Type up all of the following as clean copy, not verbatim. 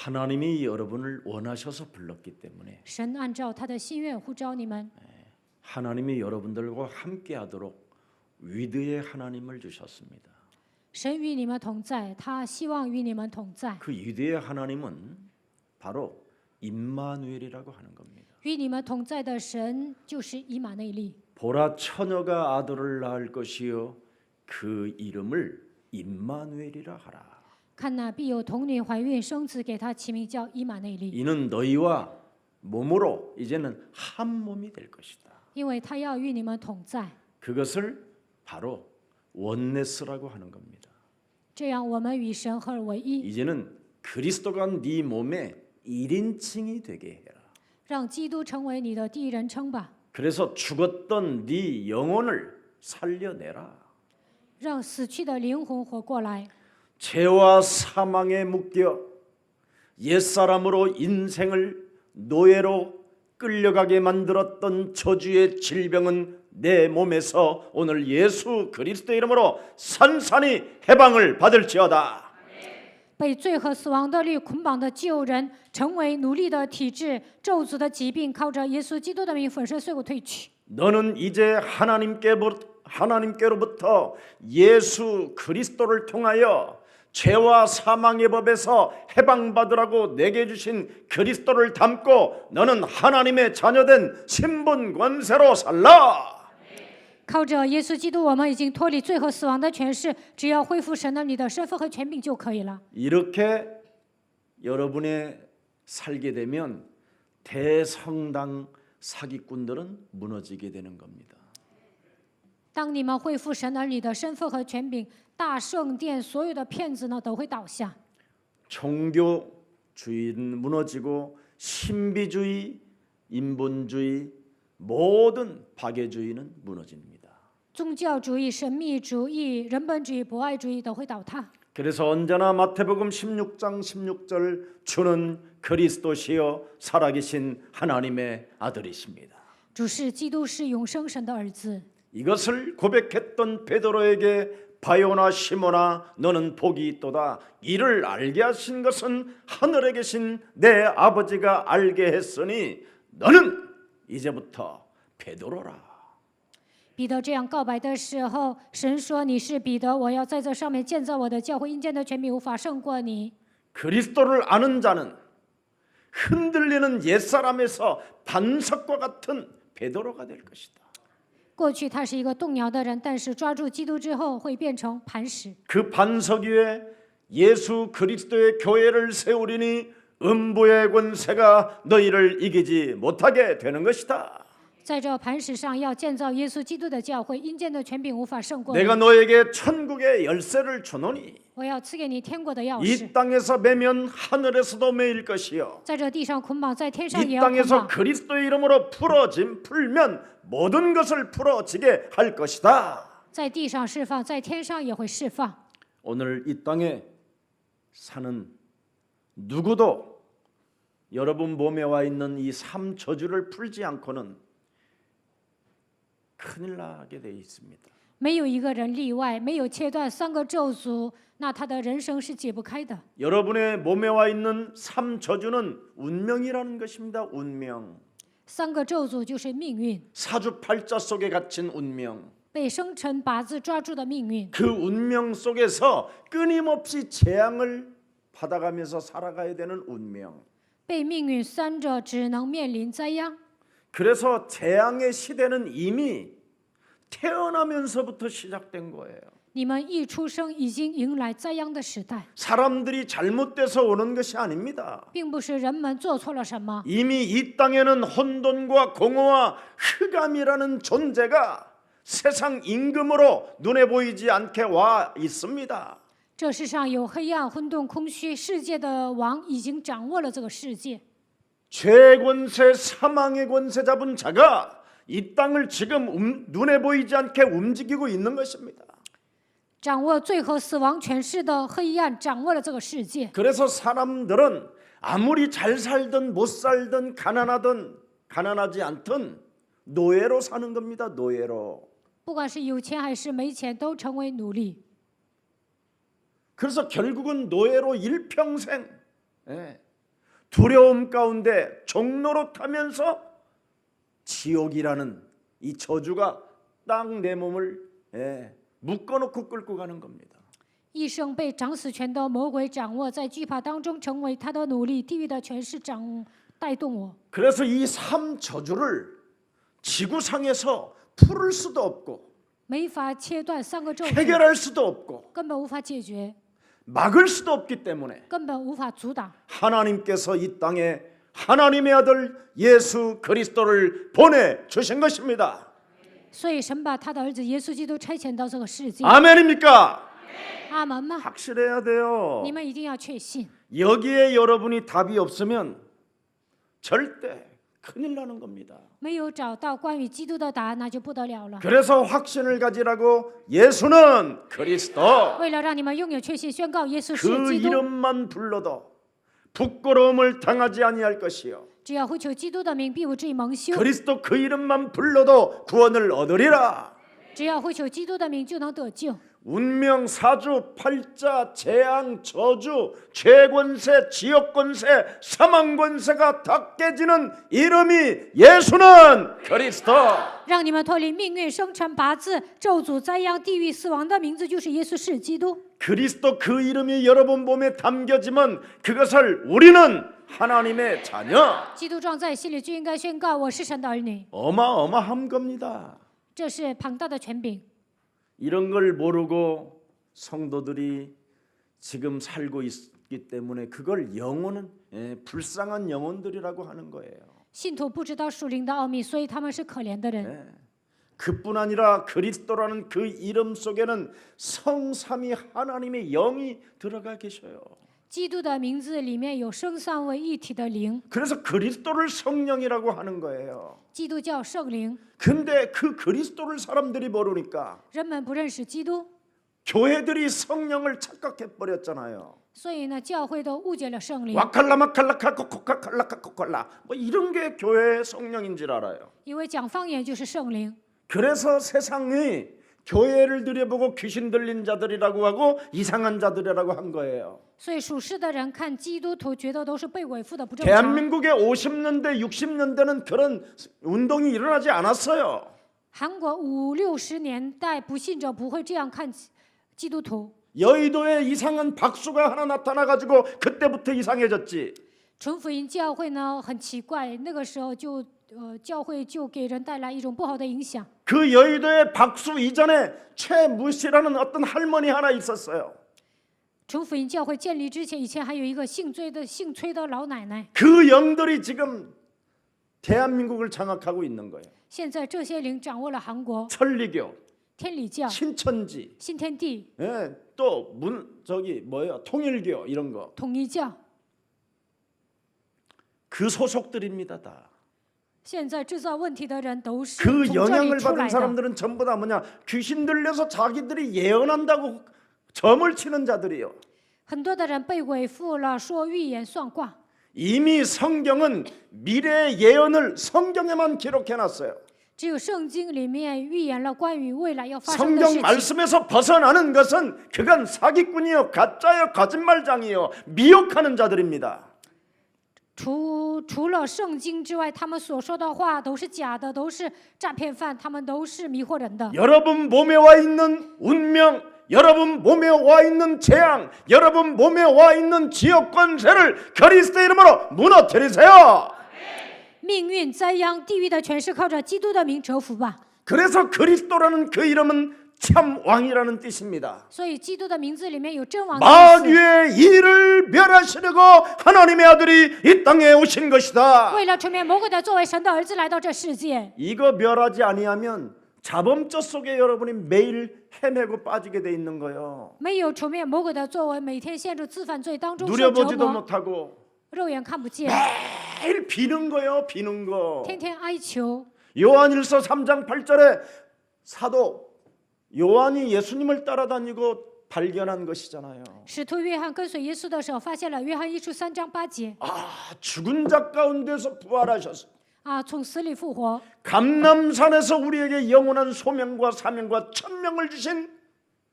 하나님이 여러분을 원하셔서 불렀기 때문에 神按照他的心愿呼召你们， 하나님이 여러분들과 함께하도록 위대의 하나님을 주셨습니다. 神与你们同在，他希望与你们同在。 그 위대의 하나님은 바로 임마누엘이라고 하는 겁니다. 与你们同在的神就是以马内利。 보라 처녀가 아들을 낳을 것이요 그 이름을 임마누엘이라 하라. 看哪，必有童女怀孕生子，给他起名叫以马内利， 이는 너희와 몸으로 이제는 한 몸이 될 것이다. 因为他要与你们同在。 그것을 바로 원네스라고 하는 겁니다. 这样，我们与神合而为一， 이제는 그리스도가 네 몸의 1인칭이 되게 해라. 让基督成为你的第一人称吧， 그래서 죽었던 네 영혼을 살려내라. 让死去的灵魂活过来。 죄와 사망에 묶여 옛사람으로 인생을 노예로 끌려가게 만들었던 저주의 질병은 내 몸에서 오늘 예수 그리스도의 이름으로 산산히 해방을 받을지어다. 被罪和死亡的律捆绑的旧人，成为奴隶的体质，咒诅的疾病，靠着耶稣基督的名粉身碎骨退去。 너는 이제 하나님께로부터 예수 그리스도를 통하여 죄와 사망의 법에서 해방받으라고 내게 주신 그리스도를 담고 너는 하나님의 자녀된 신분 권세로 살라. 靠着耶稣基督，我们已经脱离罪和死亡的权势，只要恢复神的你的身份和权柄就可以了。 이렇게 여러분의 살게 되면 대성당 사기꾼들은 무너지게 되는 겁니다. 当你们恢复神儿女的身份和权柄，大圣殿所有的骗子呢都会倒下。 종교주의는 무너지고 신비주의, 인본주의, 모든 박애주의는 무너집니다. 宗教主义、神秘主义、人本主义、博爱主义都会倒塌。 그래서 언제나 마태복음 16장 16절 주는 그리스도시여 살아계신 하나님의 아들이십니다. 主是基督，是永生神的儿子。 이것을 고백했던 베드로에게 바요나 시몬아 너는 복이 있도다. 이를 알게 하신 것은 하늘에 계신 내 아버지가 알게 했으니 너는 이제부터 베드로라. 彼得这样告白的时候，神说：“你是彼得，我要在这上面建造我的教会，阴间的权柄无法胜过你。” 그리스도를 아는 자는 흔들리는 옛사람에서 반석과 같은 베드로가 될 것이다. 过去他是一个动摇的人，但是抓住基督之后会变成磐石。 그 반석 위에 예수 그리스도의 교회를 세우리니 음부의 권세가 너희를 이기지 못하게 되는 것이다. 在这磐石上要建造耶稣基督的教会，阴间的权柄无法胜过你。 내가 너에게 천국의 열쇠를 주노니 我要赐给你天国的钥匙， 이 땅에서 매면 하늘에서도 매일 것이요 在这地上捆绑，在天上也 이 要捆 땅에서 绑。 그리스도의 이름으로 풀면 모든 것을 풀어지게 할 것이다. 在地上释放，在天上也会释放。 오늘 이 땅에 사는 누구도 여러분 몸에 와 있는 이 삶 저주를 풀지 않고는 큰일 나게 돼 있습니다. 没有一个人例外，没有切断三个咒诅，那他的人生是解不开的。 여러분의 몸에 와 있는 삶 저주는 운명이라는 것입니다. 운명. 三个咒诅就是命运， 사주팔자 속에 갇힌 운명. 被生辰八字抓住的命运。 그 운명 속에서 끊임없이 재앙을 받아가면서 살아가야 되는 운명. 被命运拴着，只能面临灾殃。 그래서 재앙의 시대는 이미 태어나면서부터 시작된 거예요. 你们一出生已经迎来灾殃的时代， 사람들이 잘못돼서 오는 것이 아닙니다. 并不是人们做错了什么。 이미 이 땅에는 혼돈과 공허와 흑암이라는 존재가 세상 임금으로 눈에 보이지 않게 와 있습니다. 这世上有黑暗、混沌、空虚，世界的王已经掌握了这个世界。 죄의 권세, 사망의 권세 잡은 자가 이 땅을 지금 눈에 보이지 않게 움직이고 있는 것입니다. 掌握罪和死亡权势的黑暗掌握了这个世界， 그래서 사람들은 아무리 잘 살든 못 살든 가난하지 않든 노예로 사는 겁니다. 노예로. 不管是有钱还是没钱，都成为奴隶。 그래서 결국은 노예로 일평생 두려움 가운데 종로로 타면서 지옥이라는 이 저주가 딱 내 몸을 묶어놓고 끌고 가는 겁니다. 一生被掌死权的魔鬼掌握，在惧怕当中成为他的奴隶，地狱的权势带动我。 그래서 이 삶 저주를 지구상에서 풀을 수도 없고 没法切断3个咒诅， 해결할 수도 없고 根本无法解决， 막을 수도 없기 때문에 根本无法阻挡。 하나님께서 이 땅에 하나님의 아들 예수 그리스도를 보내주신 것입니다. 所以神把他的儿子耶稣基督差遣到这个世界。 아멘입니까? 阿门吗？ 확실해야 돼요. 你们一定要确信， 여기에 여러분이 답이 없으면 절대 큰일 나는 겁니다. 没有找到关于基督的答案，那就不得了了。 그래서 확신을 가지라고 예수는 그리스도 为了让你们拥有确信，宣告耶稣是 그 基督， 이름만 불러도 부끄러움을 당하지 아니할 것이요 只要呼求基督的名，必不至于蒙羞； 그리스도 그 이름만 불러도 구원을 얻으리라. 只要呼求基督的名，就能得救。 운명, 사주, 팔자, 재앙, 저주, 죄권세, 지역권세, 사망권세가 다 깨지는 이름이 예수는 그리스도. 让你们脱离命运、生辰八字、咒诅、灾殃、地狱、死亡的名字，就是耶稣是基督。 그리스도 그 이름이 여러분 몸에 담겨지면 그것을 우리는 하나님의 자녀. 基督装在心里，就应该宣告我是神的儿女。 어마어마한 겁니다. 这是庞大的权柄。 이런 걸 모르고 성도들이 지금 살고 있기 때문에 그걸 영혼은 불쌍한 영혼들이라고 하는 거예요. 信徒不知道属灵的奥秘，所以他们是可怜的人。 그뿐 아니라 그리스도라는 그 이름 속에는 성삼위 하나님의 영이 들어가 계셔요. 基督的名字里面有生三位一体的灵， 그래서 그리스도를 성령이라고 하는 거예요. 基督叫圣灵。 근데 그 그리스도를 사람들이 모르니까 人们不认识基督， 교회들이 성령을 착각해 버렸잖아요. 所以呢，教会都误解了圣灵， 와칼라마칼라카 코카칼라카 코칼라 뭐 이런 게 교회의 성령인 줄 알아요. 以为讲方言就是圣灵。 그래서 세상이 교회를 들여보고 귀신 들린 자들이라고 하고 이상한 자들이라고 한 거예요. 所以属世的人看基督徒，觉得都是被鬼附的不正常。 대한민국의 50년대, 60년대는 그런 운동이 일어나지 않았어요. 韩国50、60年代不信者不会这样看基督徒。 여의도에 이상한 박수가 하나 나타나가지고 그때부터 이상해졌지. 纯福音教会呢很奇怪，那个时候就教会就给人带来一种不好的影响。 그 여의도의 박수 이전에 최무시라는 어떤 할머니 하나 있었어요. 纯福音教会建立之前，以前还有一个姓崔的老奶奶。 그 영들이 지금 대한민국을 장악하고 있는 거예요. 现在这些灵掌握了韩国 천리교, 天理教、 신천지, 新天地、 또 통일교 이런 거. 统一教。 그 소속들입니다 다. 现在制造问题的人都是 그 从这里 영향을 出 받은 来的。 사람들은 전부 다 뭐냐? 귀신 들려서 자기들이 예언한다고 점을 치는 자들이요. 很多的人被鬼附了，说预言算卦。 이미 성경은 미래의 예언을 성경에만 기록해놨어요. 只有圣经里面预言了关于未来要发生的 성경 事情。 말씀에서 벗어나는 것은 그건 사기꾼이요, 가짜요, 거짓말장이요, 미혹하는 자들입니다. 除了圣经之外，他们所说的话都是假的，都是诈骗犯，他们都是迷惑人的。 여러분 몸에 와 있는 운명, 여러분 몸에 와 있는 재앙, 여러분 몸에 와 있는 지역 권세를 그리스도 이름으로 무너뜨리세요. 命运、灾殃、地狱的权势靠着基督的名折服吧。 그래서 그리스도라는 그 이름은 참 왕이라는 뜻입니다. 所以基督的名字里面有真王的意思。 마귀의 일을 멸하시려고 하나님의 아들이 이 땅에 오신 것이다. 为了除灭魔鬼的，作为神的儿子来到这世界。 이거 멸하지 아니하면 자범죄 속에 여러분이 매일 헤매고 빠지게 돼 있는 거예요. 没有除灭魔鬼的作为，每天陷入自犯罪当中受折 누려보지도 磨， 못하고 肉眼看不见， 매일 비는 거예요. 비는 거. 天天哀求。 요한일서 3장 8절에 사도 요한이 예수님을 따라다니고 발견한 것이잖아요. 使徒约翰跟随耶稣的时候，发现了约翰一书3章8节 죽은 자 가운데서 부활하셔서 从死里复活。 감람산에서 우리에게 영원한 소명과 사명과 천명을 주신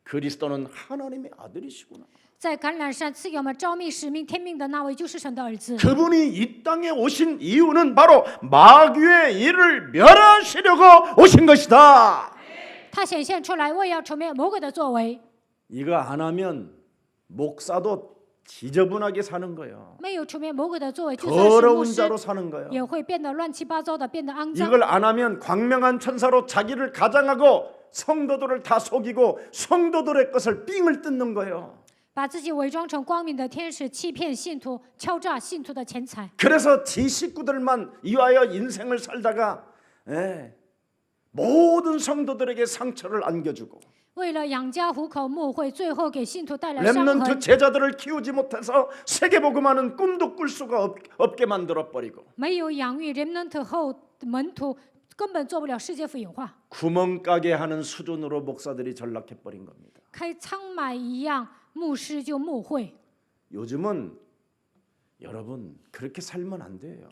그리스도는 하나님의 아들이시구나. 在橄榄山赐给我们召命使命天命的那位就是神的儿子。 그분이 이 땅에 오신 이유는 바로 마귀의 일을 멸하시려고 오신 것이다. 他显现出来，为要除灭魔鬼的作为。 이거 안 하면 목사도 지저분하게 사는 거예요. 没有除灭魔鬼的作为，就算是牧 더러운 师 자로 사는 거예요. 也会变得乱七八糟的，变得肮脏。 이걸 안 하면 광명한 천사로 자기를 가장하고 성도들을 다 속이고 성도들의 것을 삥을 뜯는 거예요. 把自己伪装成光明的天使，欺骗信徒，敲诈信徒的钱财。 그래서 지 식구들만 위하여 인생을 살다가 모든 성도들에게 상처를 안겨주고 为了养家糊口，牧会最后给信徒带来伤 렘넌트 痕。 제자들을 키우지 못해서 세계복음하는 꿈도 꿀 수가 없게 만들어 버리고 没有养育 remnant 后门徒，根本做不了世界福音化。 구멍가게 하는 수준으로 목사들이 전락해 버린 겁니다. 开仓买一样，牧师就牧会。 요즘은 여러분 그렇게 살면 안 돼요.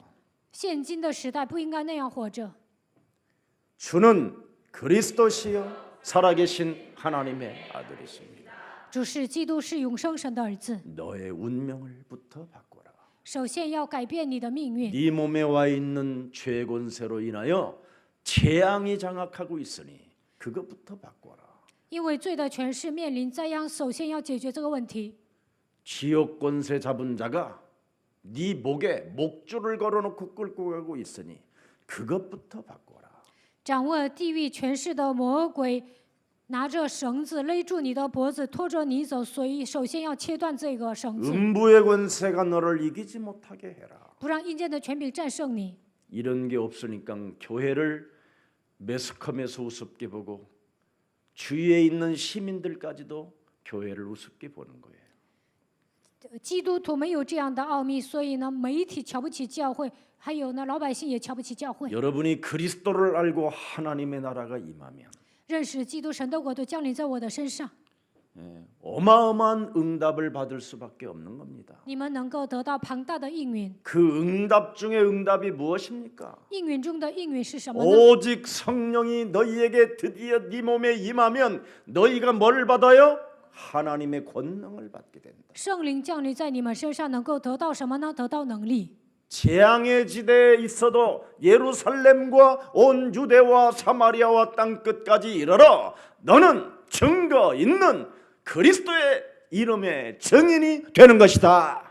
现今的时代不应该那样活着。 주는 그리스도시요 살아계신 하나님의 아들이십니다. 主是基督，是永生神的儿子。 너의 운명을부터 바꿔라. 首先要改变你的命运。 네 몸에 와 있는 죄 권세로 인하여 재앙이 장악하고 있으니 그것부터 바꿔라. 因为罪的权势面临灾殃，首先要解决这个问题。 지옥 권세 잡은 자가 네 목에 목줄을 걸어놓고 끌고 가고 있으니 그것부터 바꿔라. 掌握地狱权势的魔鬼拿着绳子勒住你的脖子，拖着你走，所以首先要切断这个绳子， 음부의 권세가 너를 이기지 못하게 해라. 不让阴间的权柄战胜你。 이런 게 없으니까 교회를 매스컴에서 우습게 보고 주위에 있는 시민들까지도 교회를 우습게 보는 거예요. 基督徒没有这样的奥秘，所以呢，媒体瞧不起教会，还有呢，老百姓也瞧不起教会。 여러분이 그리스도를 알고 하나님의 나라가 임하면 认识基督神的国度降临在我的身上， 어마어마한 응답을 받을 수밖에 없는 겁니다. 你们能够得到庞大的应允。 그 응답 중에 응답이 무엇입니까? 应允中的应允是什么呢？ 오직 성령이 너희에게 드디어 네 몸에 임하면 너희가 뭘 받아요? 하나님의 권능을 받게 된다. 圣灵降临在你们身上，能够得到什么呢？得到能力。 재앙의 지대에 있어도 예루살렘과 온 유대와 사마리아와 땅 끝까지 이르러 너는 증거 있는 그리스도의 이름의 증인이 되는 것이다.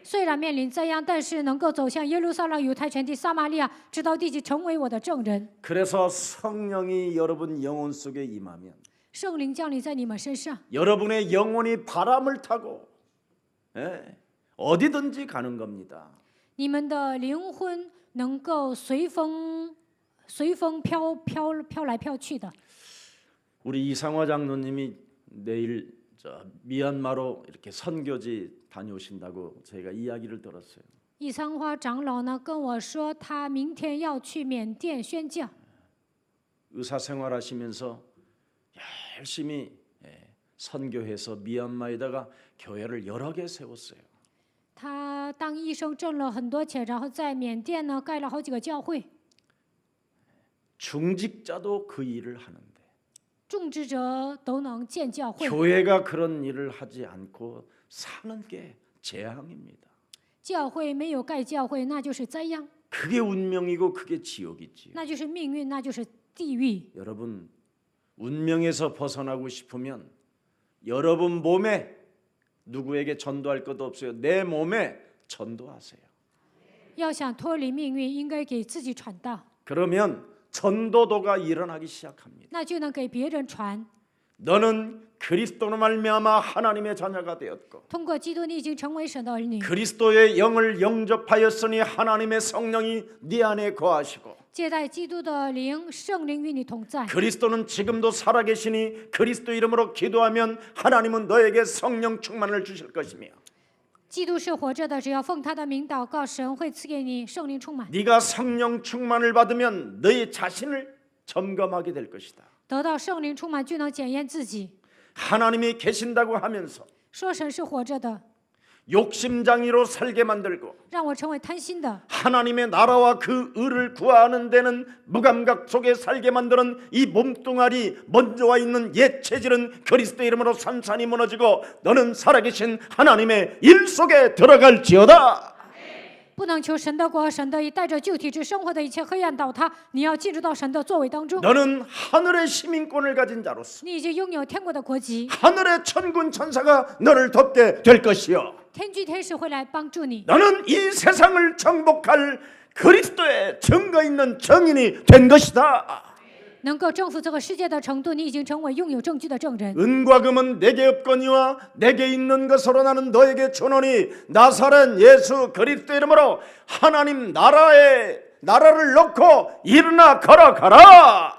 虽然面临灾殃，但是能够走向耶路撒冷、犹太全地、撒玛利亚，直到地极，成为我的证人。 그래서 성령이 여러분 영혼 속에 임하면 圣灵降临在你们身上， 여러분의 영혼이 바람을 타고 어디든지 가는 겁니다. 你们的灵魂能够随风飘来飘去的。 우리 이상화 장로님이 내일 미얀마로 이렇게 선교지 다녀오신다고 저희가 이야기를 들었어요. 一仓花长老呢跟我说，他明天要去缅甸宣教。 의사 생활하시면서 열심히 선교해서 미얀마에다가 교회를 여러 개 세웠어요. 他当医生挣了很多钱，然后在缅甸呢盖了好几个教会。 중직자도 그 일을 하는데 种植者都能建教会， 교회가 그런 일을 하지 않고 사는 게 재앙입니다. 教会没有盖教会，那就是灾殃， 그게 운명이고 그게 지옥이지요. 那就是命运，那就是地狱。 여러분 운명에서 벗어나고 싶으면 여러분 몸에 누구에게 전도할 것도 없어요. 내 몸에 전도하세요. 要想脱离命运，应该给自己传道， 그러면 전도도가 일어나기 시작합니다. 那就能给别人传。 너는 그리스도로 말미암아 하나님의 자녀가 되었고 通过基督，你已经成为神的儿女， 그리스도의 영을 영접하였으니 하나님의 성령이 네 안에 거하시고 接待基督的灵，圣灵与你同在。 그리스도는 지금도 살아계시니 그리스도 이름으로 기도하면 하나님은 너에게 성령 충만을 주실 것이며 基督是活着的，只要奉他的名祷告，神会赐给你圣灵充满。 네가 성령 충만을 받으면 너의 자신을 점검하게 될 것이다. 得到圣灵充满，就能检验自己。 하나님이 계신다고 하면서 说神是活着的， 욕심장이로 살게 만들고 让我成为贪心的， 하나님의 나라와 그 의를 구하는 데는 무감각 속에 살게 만드는 이 몸뚱아리 먼저 와 있는 옛 체질은 그리스도 이름으로 산산이 무너지고 너는 살아계신 하나님의 일 속에 들어갈지어다. 不能求神的国、神的义，带着旧体制生活的一切黑暗倒塌。你要进入到神的作为当中， 너는 하늘의 시민권을 가진 자로서 你已经拥有天国的国籍， 하늘의 천군 천사가 너를 돕게 될 것이요 天军天使会来帮助你。 너는 이 세상을 정복할 그리스도의 증거 있는 증인이 된 것이다. 能够征服这个世界的程度，你已经成为拥有证据的证人。 은과 금은 내게 없거니와 내게 있는 것으로 나는 너에게 주노니 나사렛 예수 그리스도 이름으로 하나님 나라를 놓고 일어나 걸어가라.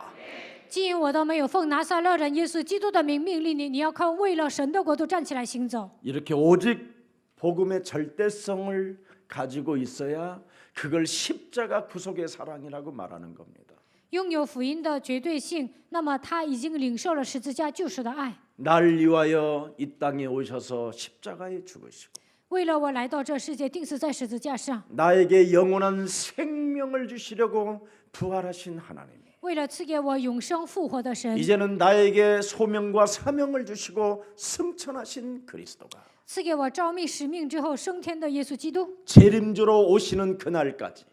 今我都没有奉拿撒勒人耶稣基督的名命令你，你要靠为了神的国度站起来行走。 이렇게 오직 복음의 절대성을 가지고 있어야 그걸 십자가 구속의 사랑이라고 말하는 겁니다. 拥有福音的绝对性，那么他已经领受了十字架救赎的爱。 날 위하여 이 땅에 오셔서 십자가에 죽으시고 为了我来到这世界，钉死在十字架上， 나에게 영원한 생명을 주시려고 부활하신 하나님이 为了赐给我永生复活的神， 이제는 나에게 소명과 사명을 주시고 승천하신 그리스도가 赐给我召命使命之后升天的耶稣基督， 재림주로 오시는 그날까지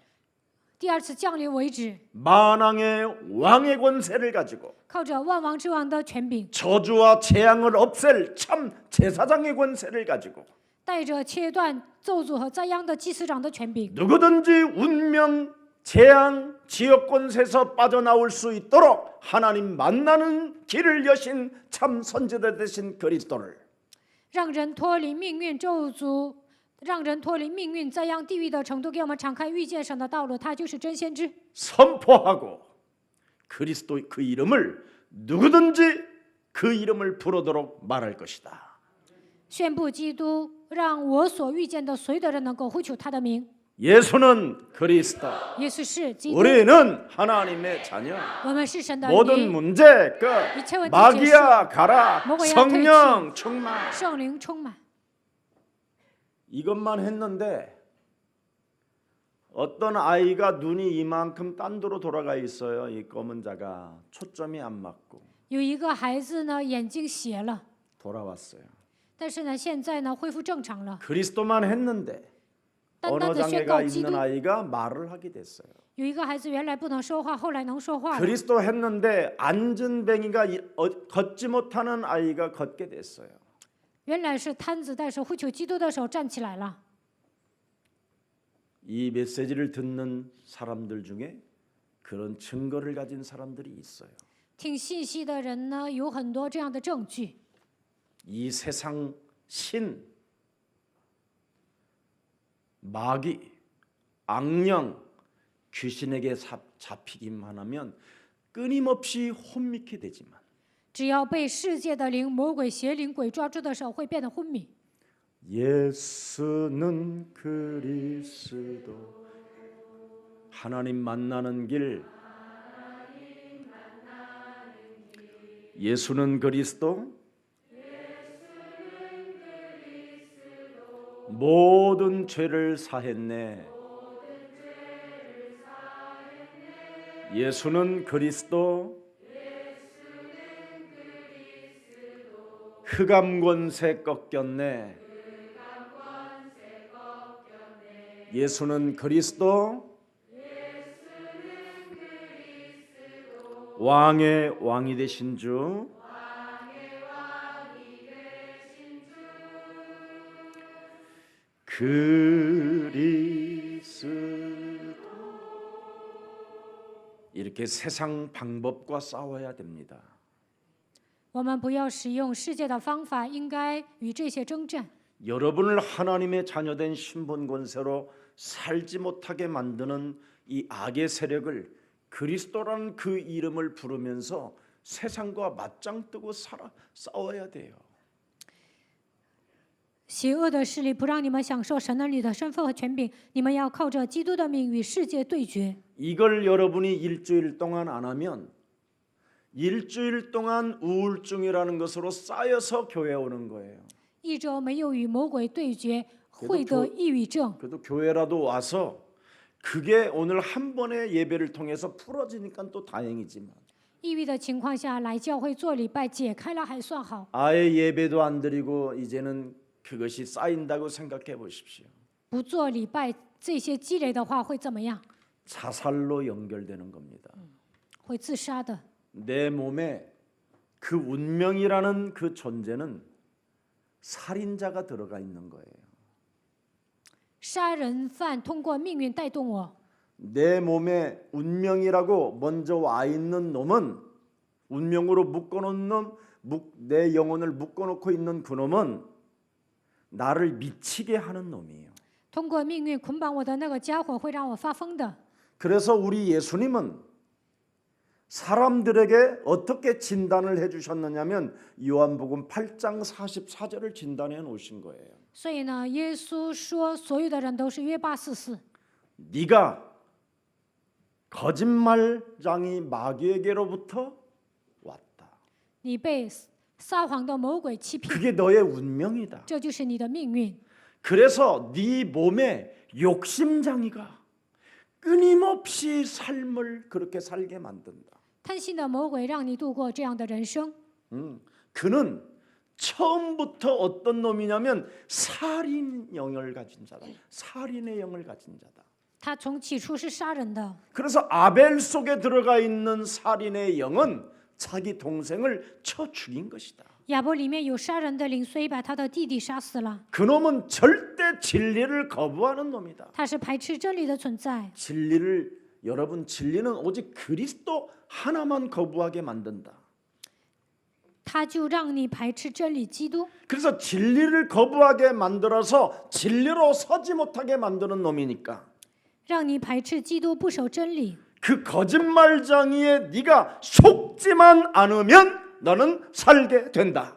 第二次降临为止， 만왕의 왕의 권세를 가지고 靠着万王之王的权柄， 저주와 재앙을 없앨 참 제사장의 권세를 가지고 带着切断咒诅和灾殃的祭司长的权柄， 누구든지 운명, 재앙, 지역 권세에서 빠져나올 수 있도록 하나님 만나는 길을 여신 참 선지자 되신 그리스도를 让人脱离命运咒诅，让人脱离命运灾殃地狱的程度，给我们敞开遇见神的道路。他就是真先知。 선포하고 그리스도 그 이름을 누구든지 그 이름을 부르도록 말할 것이다. 宣布基督，让我所遇见的所有的人能够呼求他的名。 예수는 그리스도. 耶稣是基督， 우리는 하나님의 자녀. 我们是神的 모든 民， 문제 끝. 이체问题 마귀야 가라. 뭐가 성령 충만. 圣灵充满。 이것만 했는데 어떤 아이가 눈이 이만큼 딴 데로 돌아가 있어요. 이 검은 자가 초점이 안 맞고 有一个孩子呢，眼睛斜了， 돌아왔어요. 但是呢，现在呢恢复正常了。 그리스도만 했는데 单 언어 单的宣 장애가 告基 있는 督， 아이가 말을 하게 됐어요. 有一个孩子原来不能说话，后来能说话了。 그리스도 했는데 앉은뱅이가 걷지 못하는 아이가 걷게 됐어요. 原来是瘫子，但是呼求基督的时候站起来了。 이 메시지를 듣는 사람들 중에 그런 증거를 가진 사람들이 있어요. 听信息的人呢，有很多这样的证据。 이 세상 신, 마귀, 악령, 귀신에게 잡히기만 하면 끊임없이 혼미케 되지만 只要被世界的灵、魔鬼、邪灵、鬼抓住的时候，会变得昏迷。 예수는 그리스도 하나님 만나는 길 예수는 그리스도 모든 죄를 사했네 예수는 그리스도 흑암 권세 꺾였네 예수는 그리스도 왕의 왕이 되신 주 그리스도 이렇게 세상 방법과 싸워야 됩니다. 我们不要使用世界的方法，应该与这些征战。 여러분을 하나님의 자녀된 신분 권세로 살지 못하게 만드는 이 악의 세력을 그리스도라는 그 이름을 부르면서 세상과 맞짱 뜨고 싸워야 돼요. 邪恶的势力不让你们享受神儿女的身份和权柄，你们要靠着基督的名与世界对决。 이걸 여러분이 일주일 동안 안 하면 일주일 동안 우울증이라는 것으로 쌓여서 교회에 오는 거예요. 一周没有与魔鬼对决，会得抑郁症。 그래도 교회라도 와서 그게 오늘 한 번의 예배를 통해서 풀어지니까 또 다행이지만 抑郁的情况下来教会做礼拜，解开了还算好。 아예 예배도 안 드리고 이제는 그것이 쌓인다고 생각해 보십시오. 不做礼拜，这些积累的话会怎么样？ 자살로 연결되는 겁니다. 会自杀的。 내 몸에 그 운명이라는 그 존재는 살인자가 들어가 있는 거예요. 杀人犯通过命运带动我， 내 몸에 운명이라고 먼저 와 있는 놈은 운명으로 묶어놓은 놈, 내 영혼을 묶어놓고 있는 그 놈은 나를 미치게 하는 놈이에요. 通过命运捆绑我的那个家伙会让我发疯的。 그래서 우리 예수님은 사람들에게 어떻게 진단을 해주셨느냐면 요한복음 8장 44절을 진단해 놓으신 거예요. 所以呢，耶稣说，所有的人都是约八44。 네가 거짓말장이 마귀에게로부터 왔다. 你被撒谎的魔鬼欺骗， 그게 너의 운명이다. 这就是你的命运。 그래서 네 몸에 욕심장이가 끊임없이 삶을 그렇게 살게 만든다. 贪心的魔鬼让你度过这样的人生。 그는 처음부터 어떤 놈이냐면 살인 영을 가진 자다. 살인의 영을 가진 자다. 他从起初是杀人的， 그래서 아벨 속에 들어가 있는 살인의 영은 자기 동생을 쳐 죽인 것이다. 亚伯里面有杀人的灵，所以把他的弟弟杀死了。 그놈은 절대 진리를 거부하는 놈이다. 他是排斥真理的存在。 여러분 진리는 오직 그리스도 하나만 거부하게 만든다. 他就让你排斥真理基督， 그래서 진리를 거부하게 만들어서 진리로 서지 못하게 만드는 놈이니까 让你排斥基督，不守真理。 그 거짓말장이에 네가 속지만 않으면 너는 살게 된다.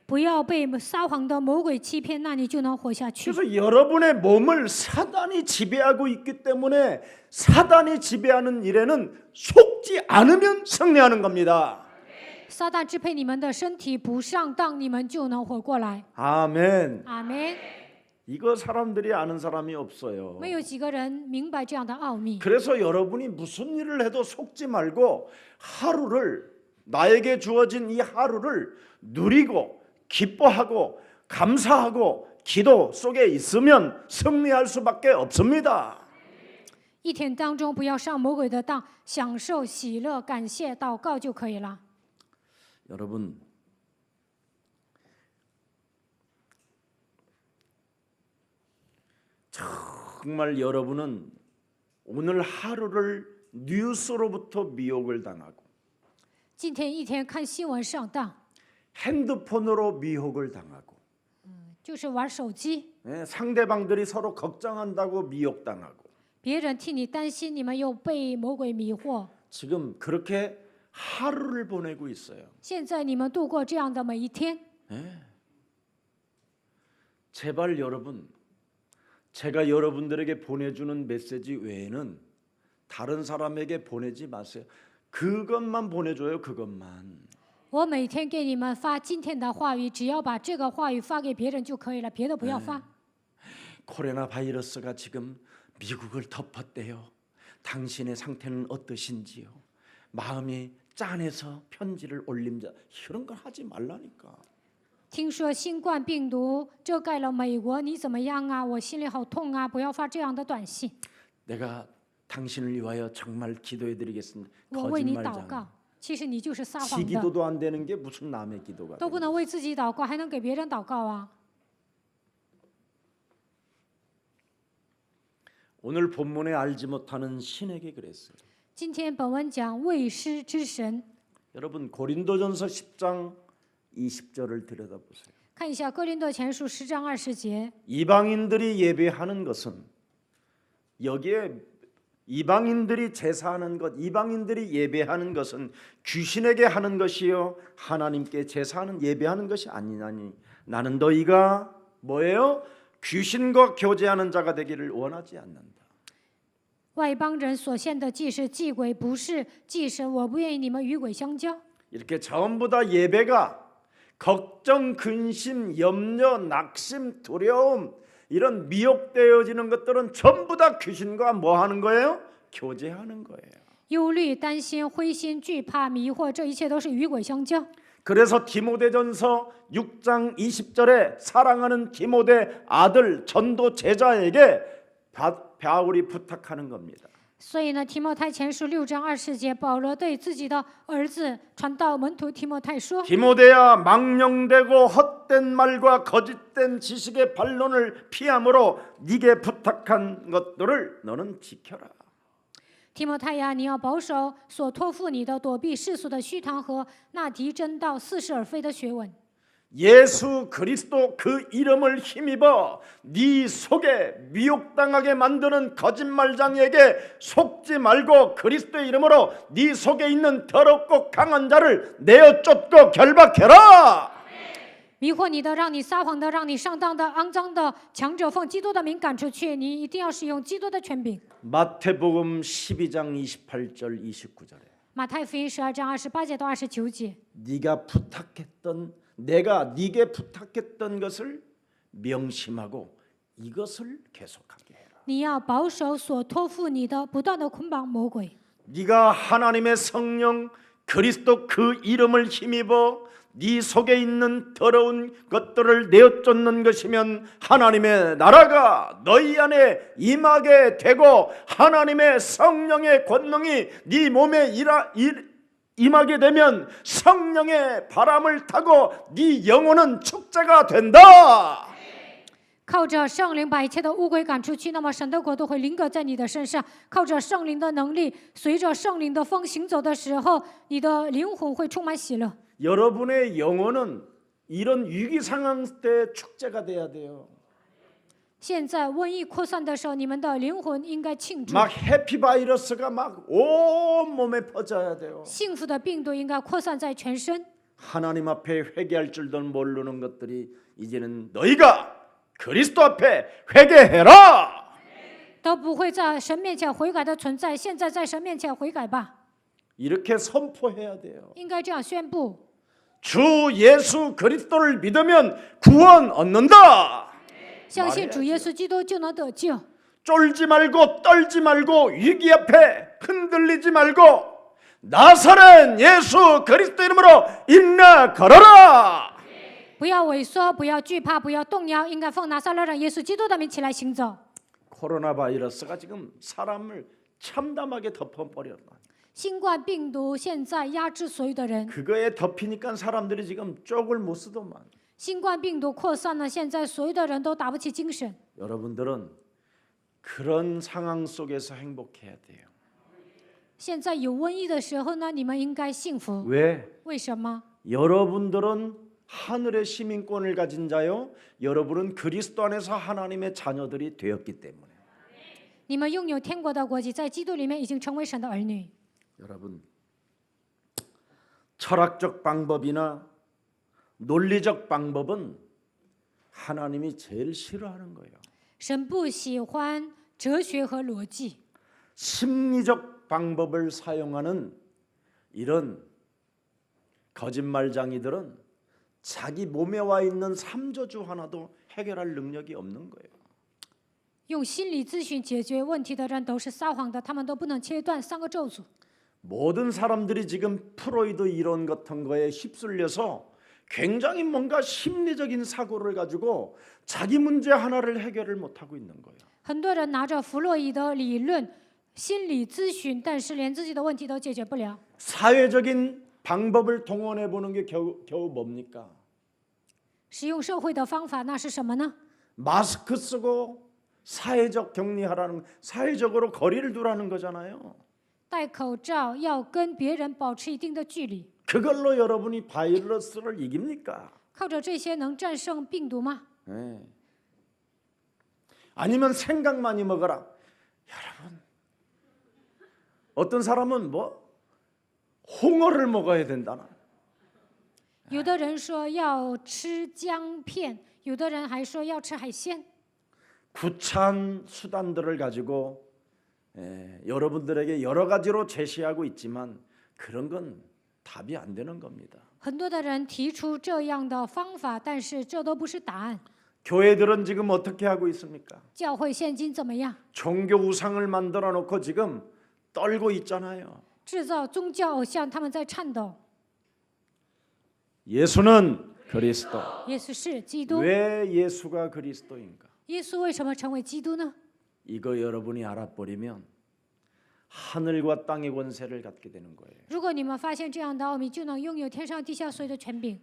不要被撒谎的魔鬼欺骗，那你就能活下去。 그래서 여러분의 몸을 사단이 지배하고 있기 때문에 사단이 지배하는 일에는 속지 않으면 승리하는 겁니다. 撒旦支配你们的身体不上当，你们就能活过来。 아멘. 阿门。 이거 사람들이 아는 사람이 없어요. 没有几个人明白这样的奥秘。 그래서 여러분이 무슨 일을 해도 속지 말고 하루를 나에게 주어진 이 하루를 누리고 기뻐하고 감사하고 기도 속에 있으면 승리할 수밖에 없습니다. 一天当中不要上魔鬼的当，享受喜乐、感谢、祷告就可以了。 여러분 정말 여러분은 오늘 하루를 뉴스로부터 미혹을 당하고 今天一天看新闻上当， 핸드폰으로 미혹을 당하고 就是玩手机， 상대방들이 서로 걱정한다고 미혹당하고 别人替你担心，你们又被魔鬼迷惑。 지금 그렇게 하루를 보내고 있어요. 现在你们度过这样的每一天， 제발 여러분, 제가 여러분들에게 보내주는 메시지 외에는 다른 사람에게 보내지 마세요. 그것만 보내줘요, 그것만. 我每天给你们发今天的话语，只要把这个话语发给别人就可以了，别的不要发。 코로나 바이러스가 지금 미국을 덮었대요. 당신의 상태는 어떠신지요? 마음이 짠해서 편지를 올림자 이런 걸 하지 말라니까. 听说新冠病毒遮盖了美国，你怎么样啊？我心里好痛啊！不要发这样的短信。 내가 당신을 위하여 정말 기도해드리겠습니다. 我为你祷 거짓말장. 告，其实你就是撒谎 지 的， 기도도 안 되는 게 무슨 남의 기도가 都不 돼요. 能为自己祷告，还能给别人祷告啊？ 오늘 본문에 알지 못하는 신에게 그랬어요. 今天本文讲未施之神， 여러분 고린도전서 10장 20절을 들여다보세요. 看一下哥林多前书10章20节， 이방인들이 예배하는 것은 여기에 이방인들이 제사하는 것, 이방인들이 예배하는 것은 귀신에게 하는 것이요 하나님께 제사하는 예배하는 것이 아니나니 나는 너희가 뭐예요? 귀신과 교제하는 자가 되기를 원하지 않는다. 外邦人所献的祭是祭鬼，不是祭神。我不愿意你们与鬼相交。 이렇게 전부 다 예배가 걱정, 근심, 염려, 낙심, 두려움 이런 미혹되어지는 것들은 전부 다 귀신과 뭐 하는 거예요? 교제하는 거예요. 忧虑、担心、灰心、惧怕、迷惑，这一切都是与鬼相交。 그래서 디모데전서 6장 20절에 사랑하는 디모데 아들 전도 제자에게 바울이 부탁하는 겁니다. 所以呢，提摩太前书6章20节，保罗对自己的儿子传道门徒提摩太说： 디모데야, 망령되고 헛된 말과 거짓된 지식의 반론을 피함으로 네게 부탁한 것들을 너는 지켜라. 提摩太呀，你要保守所托付你的，躲避世俗的虚谈和那敌真道、似是而非的学问。 예수 그리스도 그 이름을 힘입어 네 속에 미혹당하게 만드는 거짓말장에게 속지 말고 그리스도의 이름으로 네 속에 있는 더럽고 강한 자를 내어 쫓고 결박해라. 迷惑你的，让你撒谎的，让你上当的、肮脏的强者，奉基督的名赶出去。你一定要使用基督的权柄。 마태복음 12장 28절 29절에 马太福音12章28节到29节， 네가 부탁했던 내가 네게 부탁했던 것을 명심하고 이것을 계속하게 해라. 你要保守所托付你的，不断的捆绑魔鬼。 네가 하나님의 성령 그리스도 그 이름을 힘입어 네 속에 있는 더러운 것들을 내어쫓는 것이면 하나님의 나라가 너희 안에 임하게 되고 하나님의 성령의 권능이 네 몸에 임하게 되면 성령의 바람을 타고 네 영혼은 축제가 된다. 靠着圣灵把一切的污鬼赶出去，那么神的国度会临格在你的身上。靠着圣灵的能力，随着圣灵的风行走的时候，你的灵魂会充满喜乐。 여러분의 영혼은 이런 위기 상황 때 축제가 돼야 돼요. 现在瘟疫扩散的时候，你们的灵魂应该庆祝。 막 해피바이러스가 막 온 몸에 퍼져야 돼요. 幸福的病毒应该扩散在全身。 하나님 앞에 회개할 줄도 모르는 것들이 이제는 너희가 그리스도 앞에 회개해라. 都不会在神面前悔改的存在，现在在神面前悔改吧， 이렇게 선포해야 돼요. 应该这样宣布。 주 예수 그리스도를 믿으면 구원 얻는다. 相信主耶稣基督就能得救， 쫄지 말고 떨지 말고 위기 앞에 흔들리지 말고 나사렛 예수 그리스도 이름으로 일어나 걸어라. 不要萎缩，不要惧怕，不要动摇，应该奉拿撒勒人耶稣基督的名起来行走。 코로나 바이러스가 지금 사람을 참담하게 덮어버렸다. 新冠病毒现在压制所有的人， 그거에 덮이니까 사람들이 지금 쪽을 못 쓰더만. 新冠病毒扩散了，现在所有的人都打不起精神。 여러분들은 그런 상황 속에서 행복해야 돼요. 现在有瘟疫的时候呢，你们应该幸福。 왜? 为什么？ 여러분들은 하늘의 시민권을 가진 자요. 여러분은 그리스도 안에서 하나님의 자녀들이 되었기 때문에. 你们拥有天国的国籍，在基督里面已经成为神的儿女。 여러분, 철학적 방법이나 논리적 방법은 하나님이 제일 싫어하는 거예요. 神不喜欢哲学和逻辑， 심리적 방법을 사용하는 이런 거짓말장이들은 자기 몸에 와 있는 삼저주 하나도 해결할 능력이 없는 거예요. 用心理咨询解决问题的人都是撒谎的，他们都不能切断3个咒诅。 모든 사람들이 지금 프로이드 이론 같은 거에 휩쓸려서 굉장히 뭔가 심리적인 사고를 가지고 자기 문제 하나를 해결을 못하고 있는 거예요. 很多人拿着弗洛伊德理论、心理咨询，但是连自己的问题都解决不了。 사회적인 방법을 동원해 보는 게 겨우 뭡니까? 使用社会的方法，那是什么呢？ 마스크 쓰고 사회적 격리하라는, 사회적으로 거리를 두라는 거잖아요. 戴口罩，要跟别人保持一定的距离。 그걸로 여러분이 바이러스를 이깁니까? 靠着这些能战胜病毒吗？ 네. 아니면 생각 많이 먹어라. 여러분, 어떤 사람은 뭐 홍어를 먹어야 된다나. 有的人说要吃姜片，有的人还说要吃海鲜。 구차한 수단들을 가지고 여러분들에게 여러 가지로 제시하고 있지만 그런 건 답이 안 되는 겁니다. 很多的人提出这样的方法，但是这都不是答案。 교회들은 지금 어떻게 하고 있습니까? 教会现今怎么样？ 종교 우상을 만들어 놓고 지금 떨고 있잖아요. 制造宗教偶像，他们在颤抖。 예수는 그리스도. 耶稣是基督， 왜 예수가 그리스도인가? 耶稣为什么成为基督呢？ 이거 여러분이 알아버리면 하늘과 땅의 권세를 갖게 되는 거예요. 如果你们发现这样的奥秘，就能拥有天上地下所有的权柄。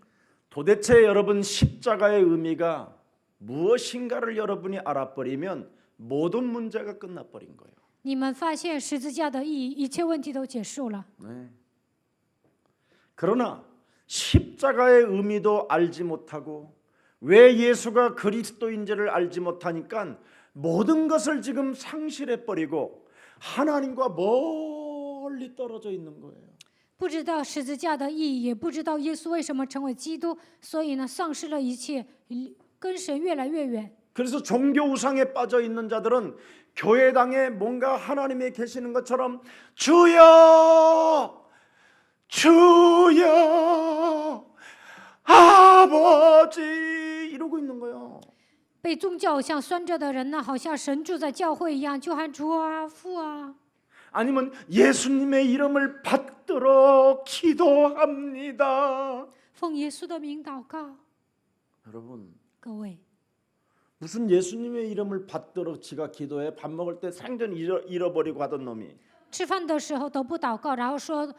도대체 여러분 십자가의 의미가 무엇인가를 여러분이 알아버리면 모든 문제가 끝나버린 거예요. 你们发现十字架的意义，一切问题都结束了。 네. 그러나 십자가의 의미도 알지 못하고 왜 예수가 그리스도인지를 알지 못하니까 모든 것을 지금 상실해 버리고 하나님과 멀리 떨어져 있는 거예요. 不知道十字架的意义，也不知道耶稣为什么成为基督，所以呢，丧失了一切，跟神越来越远。 그래서 종교 우상에 빠져 있는 자들은 교회당에 뭔가 하나님이 계시는 것처럼 주여 주여 아버지 이러고 있는 거예요. 被宗教偶像拴着的人呢，好像神住在教会一样，就喊主啊、父啊。 아니면 예수님의 이름을 받들어 기도합니다. 奉耶稣的名祷告。 여러분 各位， 무슨 예수님의 이름을 받들어 지가 기도해 밥 먹을 때 생전 잃어버리고 하던 놈이 吃饭的时候都不祷告，然后说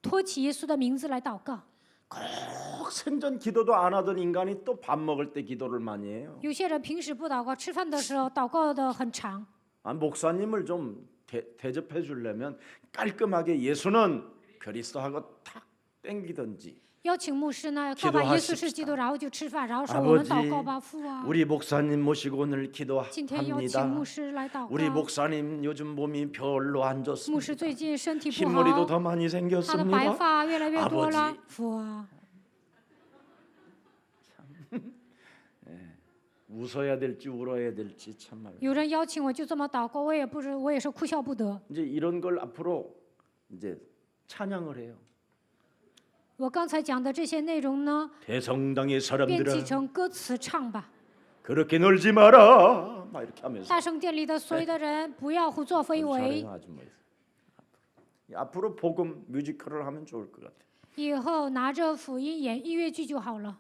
托起耶稣的名字来祷告。 꼭 생전 기도도 안 하던 인간이 또 밥 먹을 때 기도를 많이 해요. 有些人平时不祷告，吃饭的时候祷告的很长。 아, 목사님을 좀 대접해 주려면 깔끔하게 예수는 그리스도하고 탁 땡기든지 邀请牧师呢，告白耶稣是基督，然后就吃饭，然后说我们 아버지 祷告吧，父啊。 우리 목사님 모시고 오늘 今天邀请 기도합니다. 牧师来祷 우리 告。 목사님 요즘 몸이 별로 안 牧 좋습니다. 师最近身体不 흰머리도 好， 더 많이 他的白 생겼습니다. 发越来越多了 아버지 。父啊， 웃어야 될지 울어야 될지 참말. 有人邀请我就这么祷告，我也不知，我也是哭笑不得。 이제 이런 걸 앞으로 이제 찬양을 해요. 我刚才讲的这些内容呢， 대성당의 编辑 사람들아 成歌词唱吧。 그렇게 놀지 마라. 막 이렇게 하면서 大圣殿里的所有的人，不要胡作非为。 잘해요, 아주 뭐. 앞으로 복음 뮤지컬을 하면 좋을 것 같아요. 以后拿着福音演音乐剧就好了。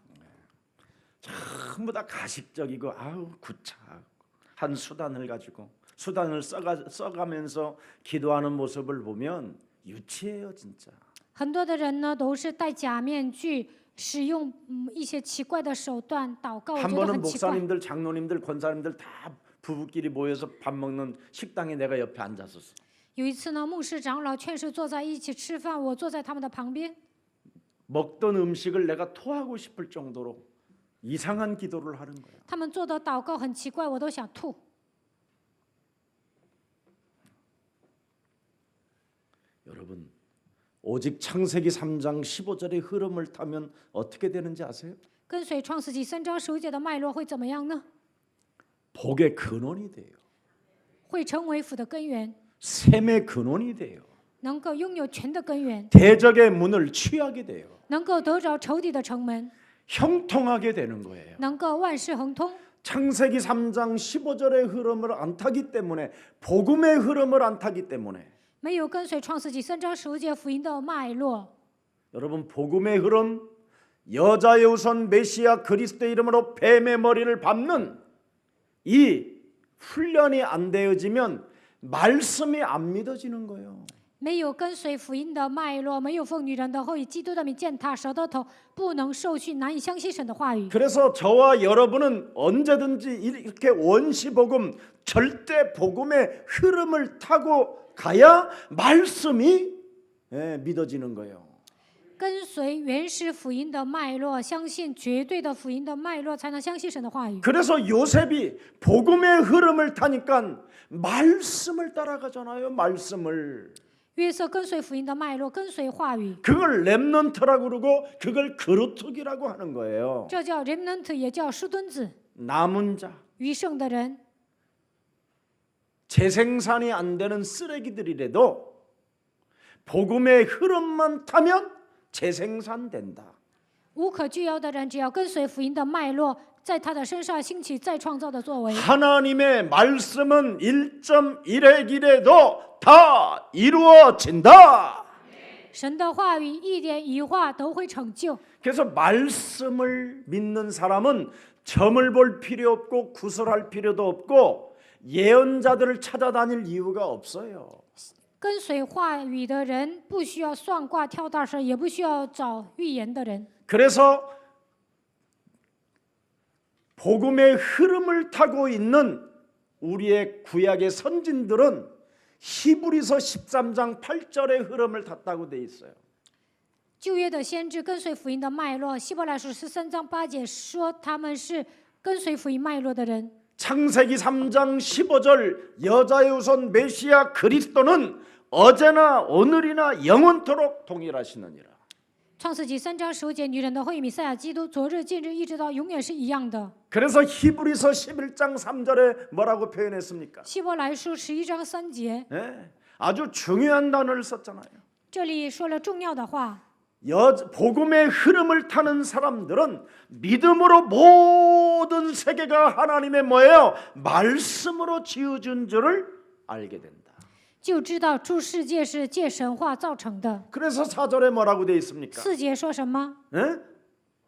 전부 다 가식적이고 아우 구차한 수단을 가지고 수단을 써가면서 기도하는 모습을 보면 유치해요 진짜. 很多的人呢都是戴假面具，使用一些奇怪的手段祷告，我 한 觉得 번은 很奇怪。 목사님들, 장로님들, 권사님들 다 부부끼리 모여서 밥 먹는 식당에 내가 옆에 앉았었어. 有一次呢，牧师长老劝世坐在一起吃饭，我坐在他们的旁边。 먹던 음식을 내가 토하고 싶을 정도로 이상한 기도를 하는 거야. 他们做的祷告很奇怪，我都想吐。 여러분 오직 창세기 3장 15절의 흐름을 타면 어떻게 되는지 아세요? 跟随创世纪3章15节的脉络会怎么样呢？ 복의 근원이 돼요. 会成为福的根源， 샘의 근원이 돼요. 能够拥有权的根源， 대적의 문을 취하게 돼요. 能够得着仇敌的城门， 형통하게 되는 거예요. 能够万事亨通。 창세기 3장 15절의 흐름을 안 타기 때문에 복음의 흐름을 안 타기 때문에 没有跟随创世纪3章15节福音的脉络， 여러분 복음의 흐름 여자의 우선 메시아 그리스도의 이름으로 뱀의 머리를 밟는 이 훈련이 안 되어지면 말씀이 안 믿어지는 거예요. 没有跟随福音的脉络，没有奉女人的后以基督的名践踏蛇的头，不能受训，难以相信神的话语。 그래서 저와 여러분은 언제든지 이렇게 원시 복음 절대 복음의 흐름을 타고 가야 말씀이 믿어지는 거예요. 跟随原始福音的脉络，相信绝对的福音的脉络，才能相信神的话语。 그래서 요셉이 복음의 흐름을 타니까 말씀을 따라가잖아요. 말씀을. 约瑟跟随福音的脉络，跟随话语， 그걸 렘넌트라고 그러고 그걸 그루트기라고 하는 거예요. 这叫 remnant， 也叫书墩子， 남은 자, 余剩的人。 재생산이 안 되는 쓰레기들이라도 복음의 흐름만 타면 재생산된다. 无可救药的人，只要跟随福音的脉络，在他的身上兴起再创造的作为。 하나님의 말씀은 1.1의 길에도 다 이루어진다. 神的话语一点一画都会成就。 그래서 말씀을 믿는 사람은 점을 볼 필요 없고 구설할 필요도 없고 예언자들을 찾아다닐 이유가 없어요. 跟随话语的人，不需要算卦跳大神，也不需要找预言的人。 그래서 복음의 흐름을 타고 있는 우리의 구약의 선진들은 히브리서 13장 8절의 흐름을 탔다고 돼 있어요. 旧约的先知跟随福音的脉络，希伯来书13章8节说他们是跟随福音脉络的人。 창세기 3장 15절 여자의 우선 메시아 그리스도는 어제나 오늘이나 영원토록 동일하시느니라. 创世纪3章15节，女人的会弥赛亚基督，昨日、今日一直到永远是一样的。 그래서 히브리서 11장 3절에 뭐라고 표현했습니까? 希伯来书11章3节， 네, 아주 중요한 단어를 썼잖아요. 这里说了重要的话。 복음의 흐름을 타는 사람들은 믿음으로 모든 세계가 하나님의 뭐예요? 말씀으로 지어준 줄을 알게 된다. 就知道诸世界是借神话造成的。 그래서 4절에 뭐라고 되어 있습니까? 4节说什么？ 네?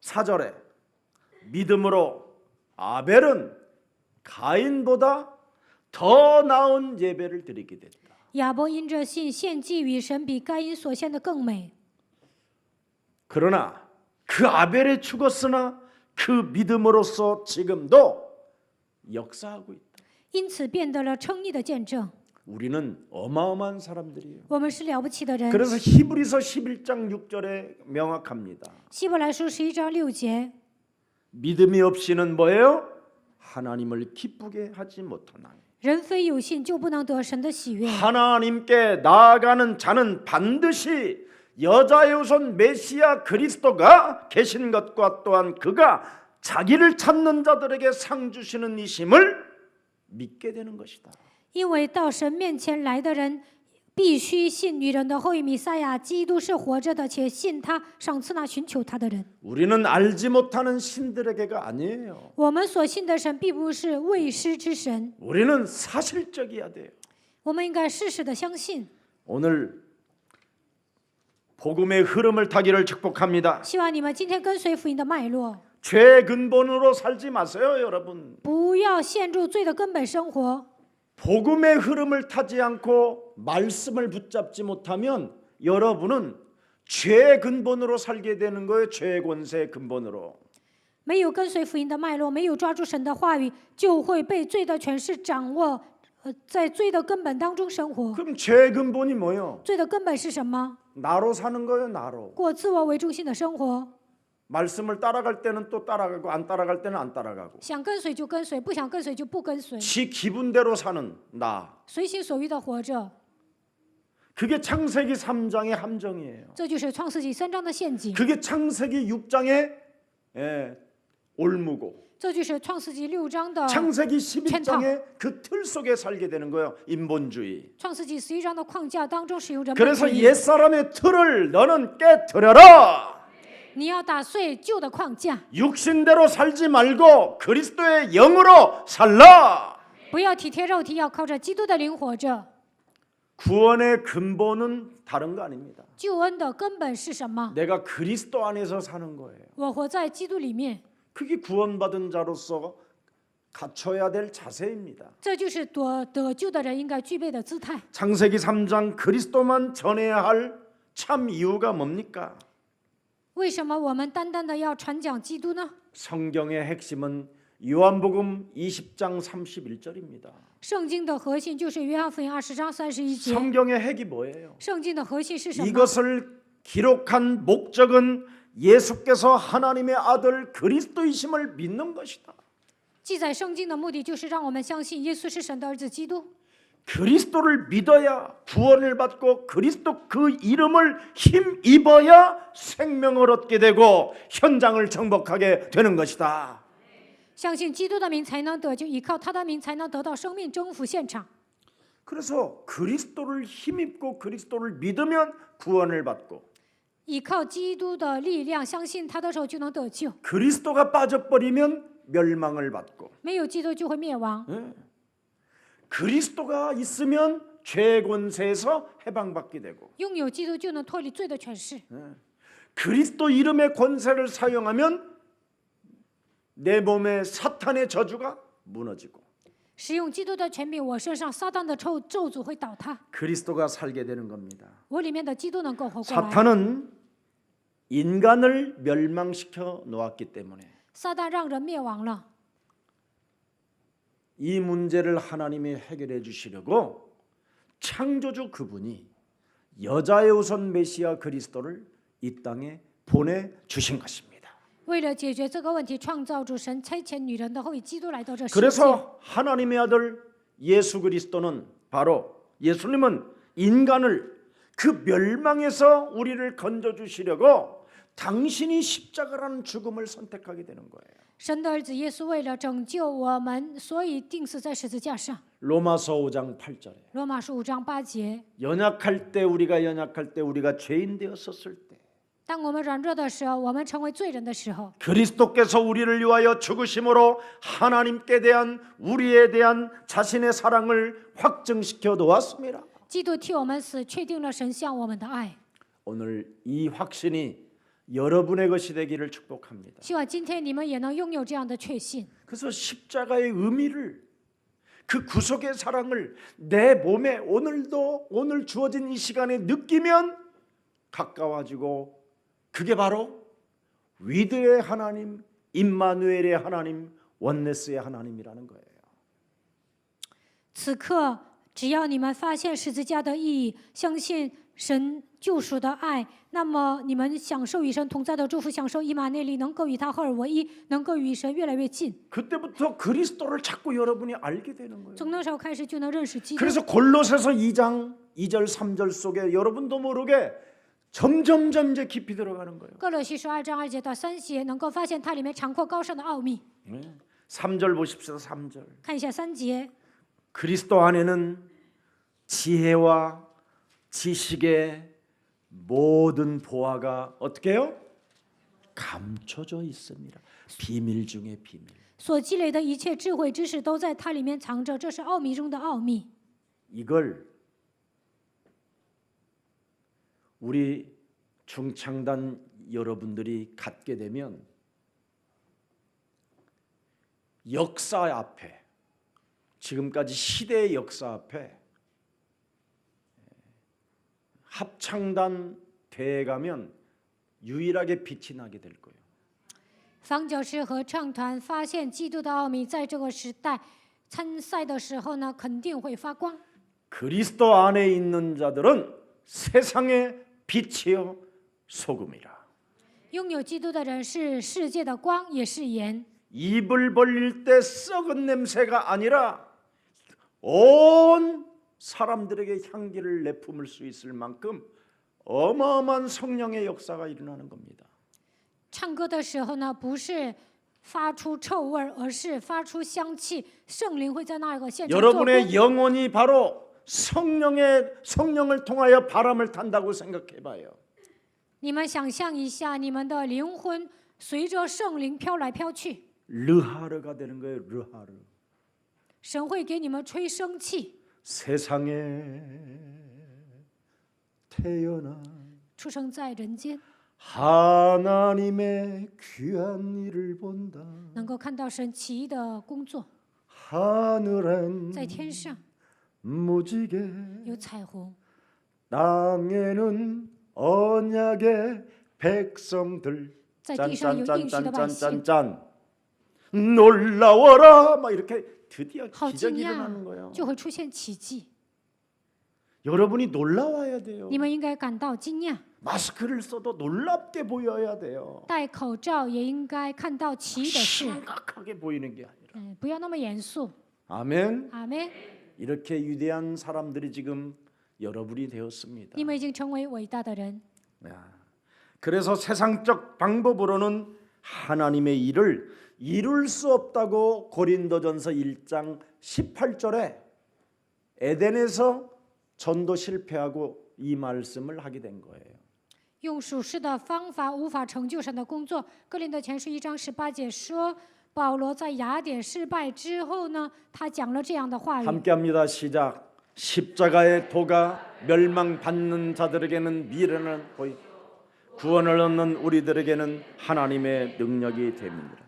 4절에 믿음으로 아벨은 가인보다 더 나은 예배를 드리게 됐다. 亚伯因着信献祭与神比该因所献的更美。 그러나 그 아벨에 죽었으나 그 믿음으로써 지금도 역사하고 있다. 因此变得了称义的见证。 우리는 어마어마한 사람들이에요. 我们是了不起的人。 그래서 히브리서 11장 6절에 명확합니다. 希伯来书11章6节， 믿음이 없이는 뭐예요? 하나님을 기쁘게 하지 못하나니. 人非有信就不能得神的喜悦。 하나님께 나아가는 자는 반드시 여자의 우선 메시아 그리스도가 계신 것과 또한 그가 자기를 찾는 자들에게 상 주시는 이심을 믿게 되는 것이다. 因为到神面前来的人，必须信女人的后裔弥赛亚基督是活着的，且信他赏赐那寻求他的人。 우리는 알지 못하는 신들에게가 아니에요. 我们所信的神并不是未知之神， 우리는 사실적이어야 돼요. 我们应该事实的相信。 오늘 복음의 흐름을 타기를 축복합니다. 希望你们今天跟随福音的脉络， 죄 근본으로 살지 마세요, 여러분. 不要陷入罪的根本生活。 복음의 흐름을 타지 않고 말씀을 붙잡지 못하면 여러분은 죄 근본으로 살게 되는 거예요. 죄 권세 근본으로. 没有跟随福音的脉络，没有抓住神的话语，就会被罪的权势掌握，在罪的根本当中生活。 그럼 죄 근본이 뭐예요? 罪的根本是什么？ 나로 사는 거예요, 나로. 过自我为中心的生活， 말씀을 따라갈 때는 또 따라가고 안 따라갈 때는 안 따라가고. 想跟随就跟随，不想跟随就不跟随， 지 기분대로 사는 나. 随心所欲的活着。 그게 창세기 3장의 함정이에요. 这就是创世纪3章的陷阱， 그게 창세기 6장의 올무고. 这就是创世纪6章的 창세기 11장의 그 틀 속에 살게 되는 거예요. 인본주의. 创世纪11章的框架当中使用人本 그래서 主义。 옛사람의 틀을 너는 깨뜨려라. 你要打碎旧的框架， 육신대로 살지 말고 그리스도의 영으로 살라. 不要体贴肉体，要靠着基督的灵活着。 구원의 근본은 다른 거 아닙니다. 救恩的根本是什么？ 내가 그리스도 안에서 사는 거예요. 我活在基督里面， 그게 구원받은 자로서 갖춰야 될 자세입니다. 这就是得救的人应该具备的姿态。 창세기 3장 그리스도만 전해야 할 참 이유가 뭡니까? 为什么我们单单的要传讲基督呢？ 성경의 핵심은 요한복음 20장 31절입니다. 圣经的核心就是约翰福音20章31节。 성경의 핵이 뭐예요? 圣经的核心是什么？ 이것을 기록한 목적은 예수께서 하나님의 아들 그리스도이심을 믿는 것이다. 记载圣经的目的就是让我们相信耶稣是神的儿子基督。 그리스도를 믿어야 구원을 받고 그리스도 그 이름을 힘입어야 생명을 얻게 되고 현장을 정복하게 되는 것이다. 相信基督的名才能得救，依靠他的名才能得到生命征服现场。 그래서 그리스도를 힘입고 그리스도를 믿으면 구원을 받고 依靠基督的力量，相信他的时候就能得救。 그리스도가 빠져버리면 멸망을 받고 没有基督就会灭亡， 그리스도가 있으면 죄 권세에서 해방받게 되고 拥有基督就能脱离罪的权势。 그리스도 이름의 권세를 사용하면 내 몸에 사탄의 저주가 무너지고 使用基督的权柄，我身上撒旦的咒诅会倒塌， 그리스도가 살게 되는 겁니다. 我里面的基督能够活过来。 사탄은 인간을 멸망시켜 놓았기 때문에 撒旦让人灭亡了， 이 문제를 하나님이 해결해 주시려고 창조주 그분이 여자의 우선 메시아 그리스도를 이 땅에 보내 주신 것입니다. 为了解决这个问题，创造主神差遣女人的后裔基督来到这世界。 그래서 하나님의 아들 예수 그리스도는 바로 예수님은 인간을 그 멸망에서 우리를 건져 주시려고 당신이 십자가라는 죽음을 선택하게 되는 거예요. 神的儿子耶稣为了拯救我们，所以钉死在十字架上。 로마서 5장 8절에 罗马书5章8节， 연약할 때 우리가 죄인 되었었을 때 当我们软弱的时候，我们成为罪人的时候， 그리스도께서 우리를 위하여 죽으심으로 하나님께 대한 우리에 대한 자신의 사랑을 확증시켜 놓았습니다. 基督替我们死，确定了神向我们的爱。 오늘 이 확신이 여러분의 것이 되기를 축복합니다. 希望今天你们也能拥有这样的确信。 그래서 십자가의 의미를 그 구속의 사랑을 내 몸에 오늘 주어진 이 시간에 느끼면 가까워지고 그게 바로 위드의 하나님, 임마누엘의 하나님, 원네스의 하나님이라는 거예요. 此刻，只要你们发现十字架的意义，相信神救赎的爱，那么你们享受与神同在的祝福，享受以马内利，能够与他合而为一，能够与神越来越近。 그때부터 그리스도를 자꾸 여러분이 알게 되는 거예요. 从那时候开始就能认识基督。 그래서 골로새서 2장 2절 3절 속에 여러분도 모르게 점점 이제 깊이 들어가는 거예요. 哥罗西书2章2节到3节，能够发现它里面长阔高深的奥秘。 3절 보십시오. 3절. 看一下3节， 그리스도 안에는 지혜와 지식의 모든 보화가 어떻게 해요? 감춰져 있습니다. 비밀 중에 비밀. 所积累的一切智慧知识都在它里面藏着，这是奥秘中的奥秘。 이걸 우리 중창단 여러분들이 갖게 되면 역사 앞에 지금까지 시대의 역사 앞에 합창단 대회 가면 유일하게 빛이 나게 될 거예요. 方教师和唱团发现基督的奥秘，在这个时代参赛的时候呢，肯定会发光。 그리스도 안에 있는 자들은 세상의 빛이요 소금이라. 拥有基督的人是世界的光，也是盐。 입을 벌릴 때 썩은 냄새가 아니라 온 사람들에게 향기를 내뿜을 수 있을 만큼 어마어마한 성령의 역사가 일어나는 겁니다. 唱歌的时候呢，不是发出臭味儿，而是发出香气，圣灵会在那个现场做工。 여러분의 영혼이 바로 성령을 통하여 바람을 탄다고 생각해 봐요. 你们想象一下，你们的灵魂随着圣灵飘来飘去， 르하르가 되는 거예요. 르하르. 神会给你们吹生气， 세상에 태어나 出生在人间， 하나님의 귀한 일을 본다. 能够看到神奇异的工作。 하늘엔 在天上 무지개 有彩虹， 땅에는 언약의 백성들 在地上有应许的百姓， 짠 놀라워라 막 이렇게 드디어 好惊 기적이 讶 일어나는 거예요. ，就会出现奇迹。 여러분이 놀라워야 돼요. 你们应该感到惊讶， 마스크를 써도 놀랍게 보여야 돼요. 戴口罩也应该看到奇异的事， 심각하게 보이는 게 아니라. 不要那么严肃。 아멘. 阿门。 이렇게 위대한 사람들이 지금 여러분이 되었습니다. 你们已经成为伟大的人。 그래서 세상적 방법으로는 하나님의 일을 이룰 수 없다고 고린도전서 1장 18절에 에덴에서 전도 실패하고 이 말씀을 하게 된 거예요. 用属世的方法无法成就神的工作。哥林多前书1章18节说，保罗在雅典失败之后呢，他讲了这样的话语。 함께합니다. 시작. 십자가의 도가 멸망받는 자들에게는 미련한 보이 구원을 얻는 우리들에게는 하나님의 능력이 됩니다.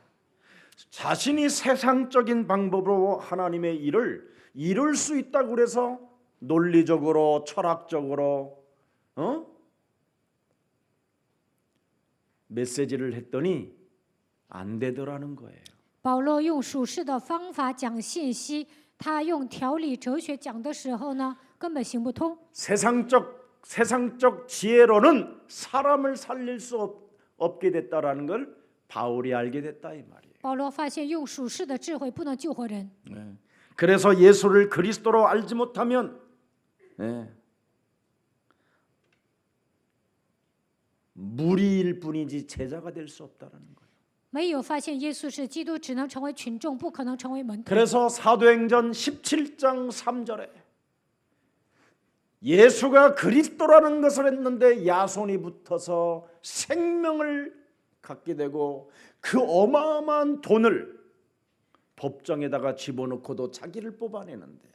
자신이 세상적인 방법으로 하나님의 일을 이룰 수 있다고 그래서 논리적으로 철학적으로 메시지를 했더니 안 되더라는 거예요. 保罗用属世的方法讲信息，他用条理哲学讲的时候呢，根本行不通。 세상적 지혜로는 사람을 살릴 수 없게 됐다라는 걸 바울이 알게 됐다 이 말이에요. 保罗发现用属世的智慧不能救活人， 그래서 예수를 그리스도로 알지 못하면 무리일 뿐이지 제자가 될 수 없다라는 거예요. 没有发现耶稣是基督，只能成为群众，不可能成为门徒。 그래서 사도행전 17장 3절에 예수가 그리스도라는 것을 했는데 야손이 붙어서 생명을 갖게 되고 그 어마어마한 돈을 법정에다가 집어넣고도 자기를 뽑아내는데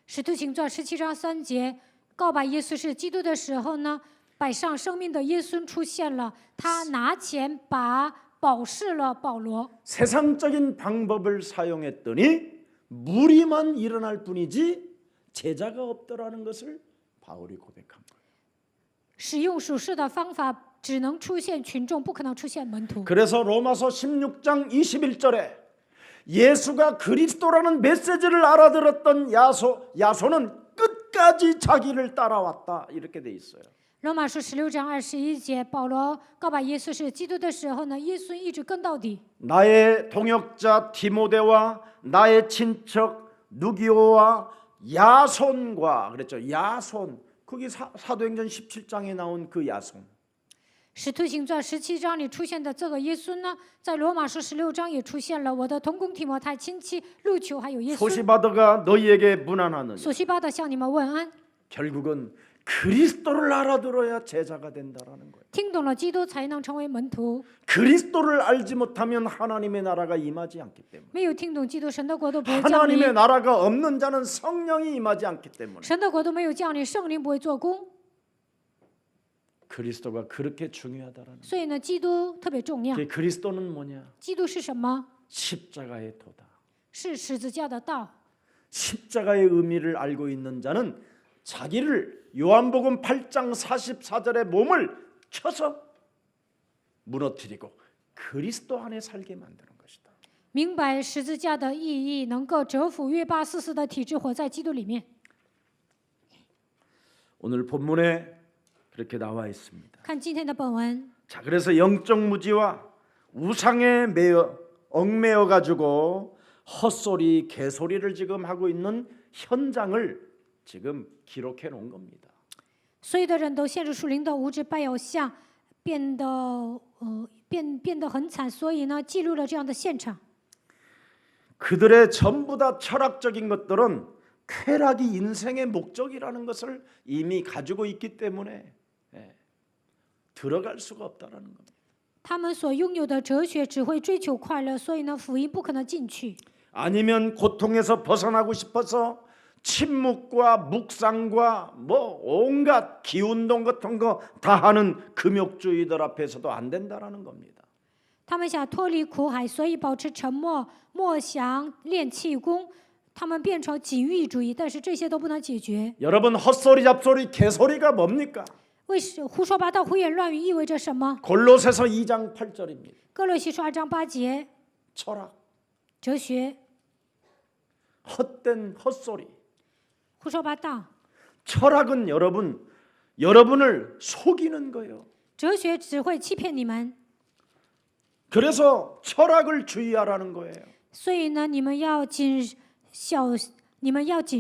使徒行传17章3节告白耶稣是基督的时候呢，摆上生命的耶稣出现了，他拿钱保释了保罗。 세상적인 방법을 사용했더니 무리만 일어날 뿐이지 제자가 없더라는 것을 바울이 고백한 거예요. 使用属世的方法，只能出现群众，不可能出现门徒。 그래서 로마서 16장 21절에 예수가 그리스도라는 메시지를 알아들었던 야손은 끝까지 자기를 따라왔다 이렇게 돼 있어요. 罗马书16章21节，保罗告白耶稣是基督的时候呢，耶稣一直跟到底。 나의 동역자 디모데와 나의 친척 누기오와 야손과 그랬죠. 야손. 거기 사도행전 17장에 나온 그 야손. 使徒行传17章里出现的这个耶稣呢，在罗马书16章也出现了。我的同工提摩太、亲戚路求还有耶稣。 소시바드가 너희에게 문안하느니 索西巴的向你们问安。 결국은 그리스도를 알아들어야 제자가 된다라는 거예요. 听懂了基督才能成为门徒， 그리스도를 알지 못하면 하나님의 나라가 임하지 않기 때문에 没有听懂基督，神的国度不会降临。 하나님의 나라가 없는 자는 성령이 임하지 않기 때문에 神的国度没有降临，圣灵不会做工。 그리스도가 그렇게 중요하다라는 所以呢，基督特别重要。 거예요. 그리스도는 뭐냐? 基督是什么？ 십자가의 도다. 是十字架的道。 십자가의 의미를 알고 있는 자는 자기를 요한복음 8장 44절의 몸을 쳐서 무너뜨리고 그리스도 안에 살게 만드는 것이다. 明白十字架的意义，能够折服约巴44的体制，活在基督里面。 오늘 본문에 그렇게 나와 있습니다. 看今天的本文， 자, 그래서 영적 무지와 우상에 얽매여 가지고 헛소리, 개소리를 지금 하고 있는 현장을 지금 기록해 놓은 겁니다. 所有的人都陷入属灵的无知拜偶像，变得很惨，所以呢，记录了这样的现场。 그들의 전부 다 철학적인 것들은 쾌락이 인생의 목적이라는 것을 이미 가지고 있기 때문에 들어갈 수가 없다라는 겁니다. 他们所拥有的哲学只会追求快乐，所以呢，福音不可能进去。 아니면 고통에서 벗어나고 싶어서 침묵과 묵상과 뭐 온갖 기운동 같은 거 다 하는 금욕주의들 앞에서도 안 된다라는 겁니다. 他们想脱离苦海，所以保持沉默、默想、练气功。他们变成禁欲主义，但是这些都不能解决。 여러분 헛소리 잡소리 개소리가 뭡니까? 胡说八道、胡言乱语意味着什么？ 골로새서 2장 8절입니다. 哥罗西书2章8节， 철학, 哲学、 헛된 헛소리. 胡说八道。 철학은 여러분을 속이는 거예요. 哲学只会欺骗你们， 그래서 철학을 주의하라는 거예요. 所以呢，你们要谨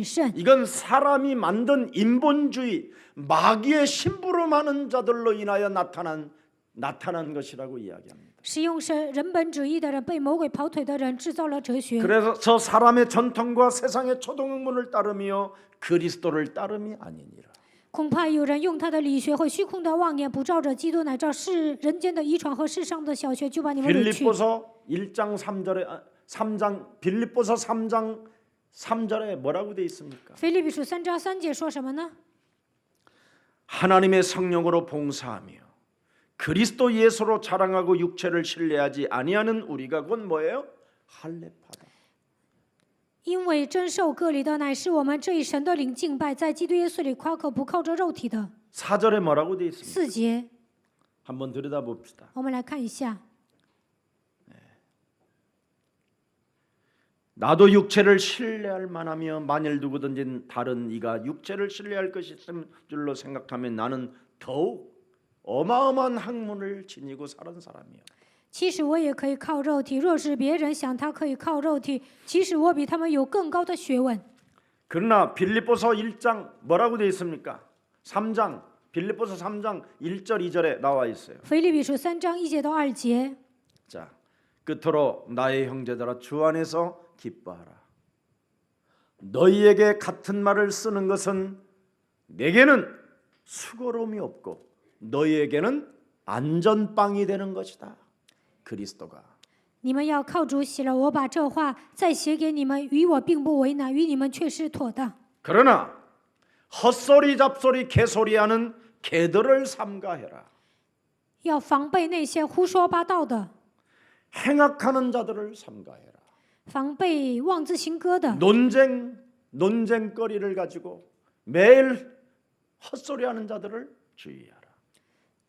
慎。 이건 사람이 만든 인본주의, 마귀의 심부름하는 자들로 인하여 나타난 것이라고 이야기합니다. 使用是人本主义的人，被魔鬼跑腿的人制造了哲学。 그래서 저 사람의 전통과 세상의 초동학문을 따르며 그리스도를 따름이 아니니라. 恐怕有人用他的理学和虚空的妄言，不照着基督，乃照世人间的遗传和世上的小学，就把你们掳去。 빌립보서 1장 3절에 3장 빌립보서 3장 3절에 뭐라고 돼 있습니까? 腓立比书3章3节说什么呢？ 하나님의 성령으로 봉사하며 그리스도 예수로 자랑하고 육체를 신뢰하지 아니하는 우리가 곧 뭐예요? 할례파다. 因为真受割礼的乃是我们这一神的灵敬拜，在基督耶稣里夸口，不靠着肉体的。 4절에 뭐라고 돼 있습니까? 4节， 한번 들여다봅시다. 我们来看一下。 나도 육체를 신뢰할 만하며 만일 누구든지 다른 이가 육체를 신뢰할 것이 있을 줄로 생각하면 나는 더욱 어마어마한 학문을 지니고 사는 사람이요. 其实我也可以靠肉体，若是别人想他可以靠肉体，其实我比他们有更高的学问。 그러나 빌립보서 1장 뭐라고 되어 있습니까? 3장 빌립보서 3장 1절 2절에 나와 있어요. 腓立比书3章1节到2节， 자, 끝으로 나의 형제들아 주 안에서 기뻐하라. 너희에게 같은 말을 쓰는 것은 내게는 수고로움이 없고 너희에게는 안전빵이 되는 것이다. 그리스도가. 你们要靠主喜乐。我把这话再写给你们，与我并不为难，与你们却是妥当。 그러나 헛소리 잡소리 개소리하는 개들을 삼가해라. 要防备那些胡说八道的， 행악하는 자들을 삼가해라. 防备妄自行歌的， 논쟁거리를 가지고 매일 헛소리하는 자들을 주의하라.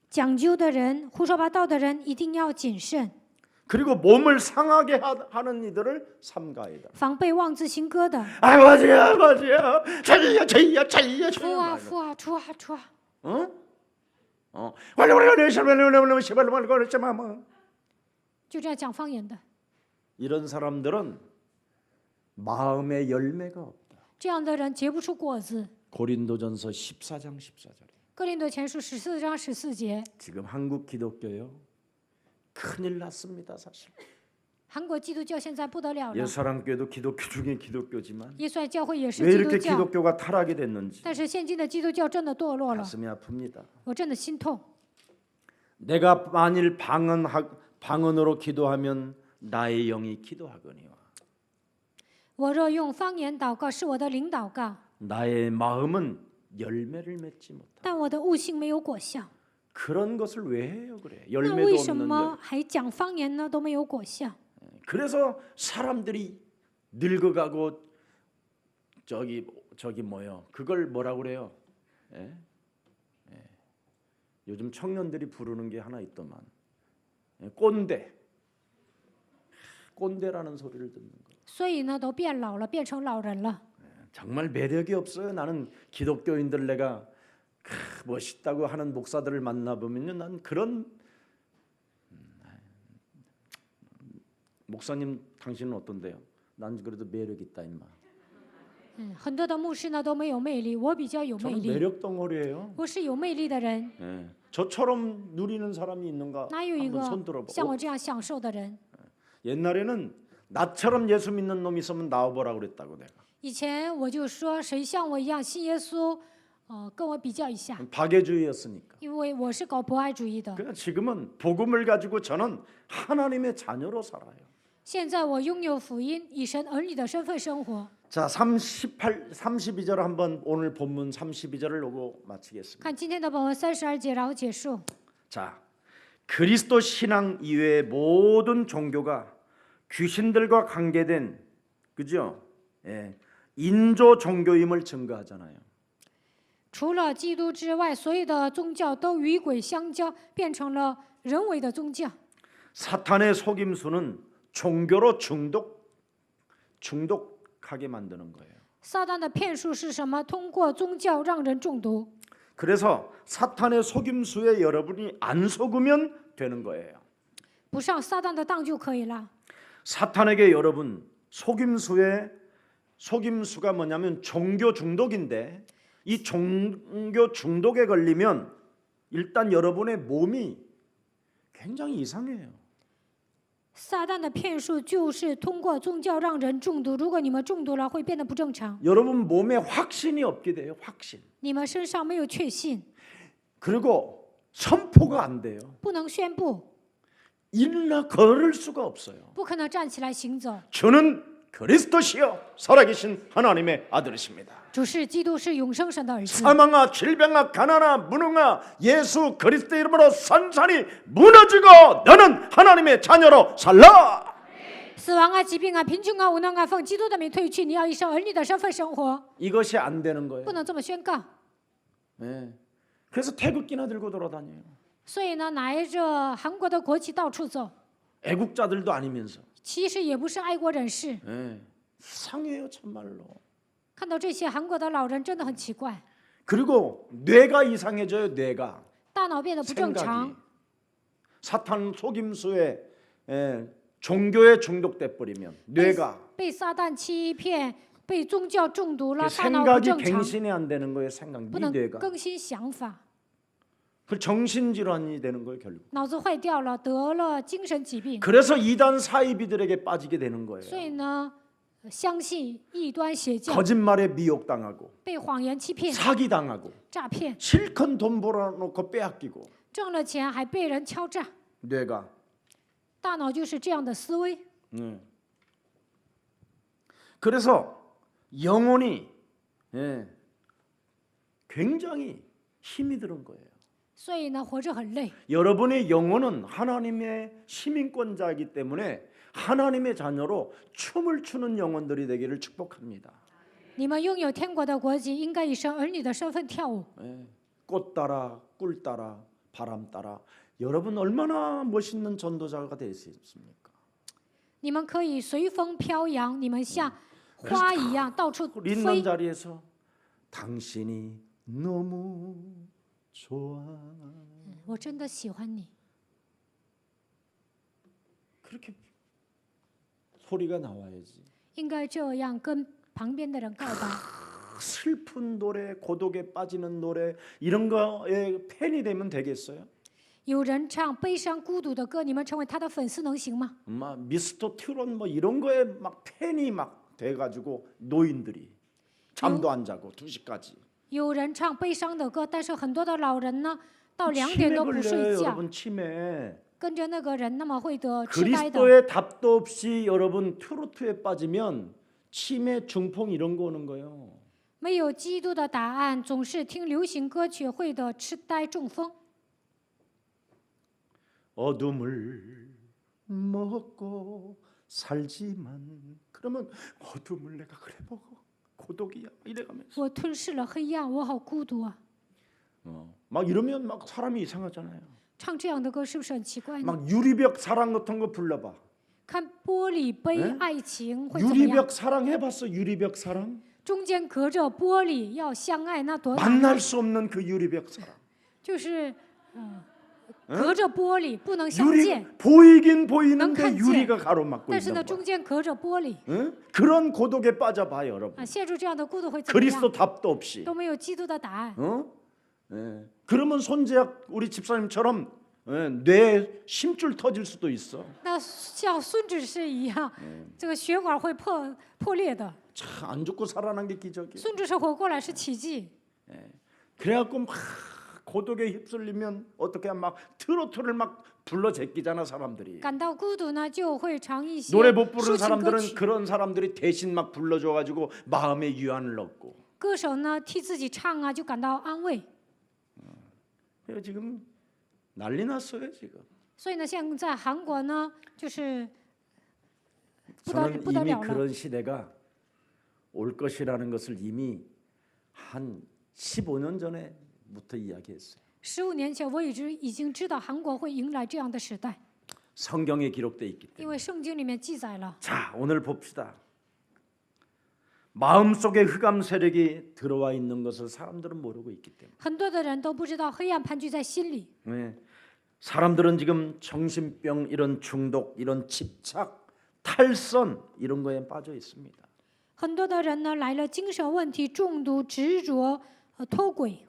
讲究的人、胡说八道的人一定要谨慎， 그리고 몸을 상하게 하는 이들을 삼가해라. 防备妄自行歌的。 아 맞아요. 저희야. 出啊出啊出啊出啊！ 就这样讲方言的， 이런 사람들은 마음의 열매가 없다. 这样的人结不出果子。 고린도전서 14장 14절에 哥林多前书14章14节， 지금 한국 기독교요 큰일 났습니다 사실. 韩国基督教现在不得了了。 예사랑교회도 기독교 중에 기독교지만 耶稣爱教会也是 왜 基 이렇게 督教， 기독교가 타락이 됐는지 但是现今的基督教真的堕落了， 가슴이 아픕니다. 我真的心痛。 내가 만일 방언으로 기도하면 나의 영이 기도하거니와 我若用方言祷告，是我的灵祷告， 나의 마음은 열매를 맺지 못한다. 但我的悟性没有果效。 그런 것을 왜 해요 그래? 那 열매도 为什 없는 么还讲方言呢？都没有果效。 그래서 사람들이 늙어가고 저기 뭐요? 그걸 뭐라 그래요? 예? 요즘 청년들이 부르는 게 하나 있더만 꼰대라는 소리를 듣는 거. 所以呢，都变老了，变成老人了。 정말 매력이 없어요. 나는 기독교인들 내가 멋있다고 하는 목사들을 만나 보면요, 난 그런 목사님 당신은 어떤데요? 난 그래도 매력 있다 임마. 很多的牧师呢都没有魅力，我比较有魅 저는 力， 매력 덩어리예요. 我是有魅力的人。 예. 저처럼 누리는 사람이 있는가? 哪有一 한번 个 손 들어봐. 像我这样享受的人？ 옛날에는 나처럼 예수 믿는 놈 있으면 나와보라 그랬다고 내가. 以前我就说，谁像我一样信耶稣，跟我比较一下， 박애주의였으니까. 因为我是搞博爱主义的。 그러니까 지금은 복음을 가지고 저는 하나님의 자녀로 살아요. 现在我拥有福音，以神儿女的身份生活。 자, 32절 한번 오늘 본문 32절을 보고 마치겠습니다. 看今天的本文32节，然后结束。 자, 그리스도 신앙 이외의 모든 종교가 귀신들과 관계된 그죠? 예, 인조 종교임을 증거하잖아요. 除了基督之外，所有的宗教都与鬼相交，变成了人为的宗教。 사탄의 속임수는 종교로 중독하게 만드는 거예요. 撒旦的骗术是什么？通过宗教让人中毒。 그래서 사탄의 속임수에 여러분이 안 속으면 되는 거예요. 不上撒旦的当就可以了。 사탄에게 여러분 속임수가 뭐냐면 종교 중독인데 이 종교 중독에 걸리면 일단 여러분의 몸이 굉장히 이상해요. 撒旦的骗术就是通过宗教让人中毒，如果你们中毒了，会变得不正常。 여러분 몸에 확신이 없게 돼요. 확신. 你们身上没有确信， 그리고 선포가 안 돼요. 不能宣布， 일어나 걸을 수가 없어요. 不可能站起来行走。 저는 그리스도시요 살아계신 하나님의 아들이십니다. 主是基督，是永生神的儿子。 사망아 질병아 가난아 무능아 예수 그리스도 이름으로 산산이 무너지고 너는 하나님의 자녀로 살라. 死亡啊、疾病啊、贫穷啊、无能啊，奉基督的名退去。你要以生儿女的身份生活， 이것이 안 되는 거예요. 不能这么宣告。 네. 그래서 태극기나 들고 돌아다녀요. 所以呢，拿着韩国的国旗到处走， 애국자들도 아니면서. 其实也不是爱国人士。 네. 이상해요 참말로. 看到这些韩国的老人真的很奇怪， 그리고 뇌가 이상해져요. 뇌가. 大脑变得不正 생각이. 常， 사탄 속임수에 종교에 중독돼 버리면 뇌가 被撒旦欺骗，被宗教中毒了， 그 大脑不 생각이 正常， 갱신이 안 되는 거예요. 생각. 不 네 能 뇌가. 更新想法， 그 정신질환이 되는 거예요 결국. 脑子坏掉了，得了精神疾病。 그래서 이단 사이비들에게 빠지게 되는 所 거예요. 以呢，相信异端邪教， 거짓말에 미혹당하고 被谎言欺骗、 사기당하고 诈骗， 실컷 돈 벌어놓고 빼앗기고 挣了钱还被人敲诈。 뇌가. 大脑就是这样的思维， 그래서 영혼이 굉장히 힘이 드는 거예요. 所以呢，活着很累。 여러분의 영혼은 하나님의 시민권자이기 때문에 하나님의 자녀로 춤을 추는 영혼들이 되기를 축복합니다. 你们拥有天国的国籍，应该以生儿女的身份跳舞。 꽃 따라 꿀 따라 바람 따라 여러분 얼마나 멋있는 전도자가 될 수 있습니까? 你们可以随风飘扬，你们像花一样到处 있는 飞。 자리에서 당신이 너무 좋아. 我真的喜欢你， 그렇게 소리가 나와야지. 应该这样跟旁边的人告白。 슬픈 노래, 고독에 빠지는 노래 이런 거에 팬이 되면 되겠어요? 有人唱悲伤孤独的歌，你们成为他的粉丝能行吗？ 막 미스터 트롯 뭐 이런 거에 막 팬이 막 돼가지고 노인들이 잠도 안 자고 2시까지 有人唱悲伤的歌，但是很多的老人呢，到2点 치매 都不 걸려요 睡觉， 여러분 치매. 跟着那个人，那么会得痴呆的。 그리스도의 답도 없이 여러분 트로트에 빠지면 치매 중풍 이런 거 오는 거예요. 没有基督的答案，总是听流行歌曲，会得痴呆中风。 어둠을 먹고 살지만 그러면 어둠을 내가 그래 먹어 고독이야 이래가면서 我吞噬了黑暗，我好孤独啊！ 막 이러면 막 사람이 이상하잖아요. 唱这样的歌是不是很奇怪呢？ 막 유리벽 사랑 같은 거 불러봐. 看玻璃杯哎爱情会怎么样？ 유리벽 사랑 해봤어? 유리벽 사랑? 中间隔着玻璃要相爱，那多难！ 만날 수 없는 그 유리벽 사랑. 就是隔着玻璃不能相 유리 见， 보이긴 보이는데 넌 유리가 가로막고 但是呢， 있는 中 거야. 间隔着玻璃 응? 그런 고독에 빠져봐 여러분. 啊，陷入这样的孤独会怎么 그리스도 样？ 답도 없이. 都没有基督的答案。 어? 예. 그러면 손재학 우리 집사님처럼 뇌 심줄 터질 수도 있어. 那像孙子是一样，这个血管会破裂的。 참 안 죽고 살아난 게 기적이야. 孙子是活过来是奇迹。 그래갖고 막 고독에 휩쓸리면 어떻게 막 트로트를 막 불러 제끼잖아 사람들이. 感到孤独呢，就会唱一些 노래 못 부르는 抒情歌 사람들은 曲。 그런 사람들이 대신 막 불러줘가지고 마음의 유안을 얻고. 歌手呢替自己唱啊，就感到安慰。 그래서 지금 난리 났어요 지금. 所以呢，现在韩国呢，就是不 저는 得 이미 了了。 그런 시대가 올 것이라는 것을 이미 한 15년 전에부터 이야기했어요. 15年前，我已经知道韩国会迎来这样的时代， 성경에 기록돼 있기 因 때문에. 为圣经里面记载了。 자, 오늘 봅시다. 마음속에 흑암 세력이 들어와 있는 것을 사람들은 모르고 있기 때문에. 很多的人都不知道黑暗盘踞在心里， 네. 사람들은 지금 정신병 이런 중독, 이런 집착, 탈선 이런 거에 빠져 있습니다. 很多的人呢来了精神问题、中毒、执着、脱轨，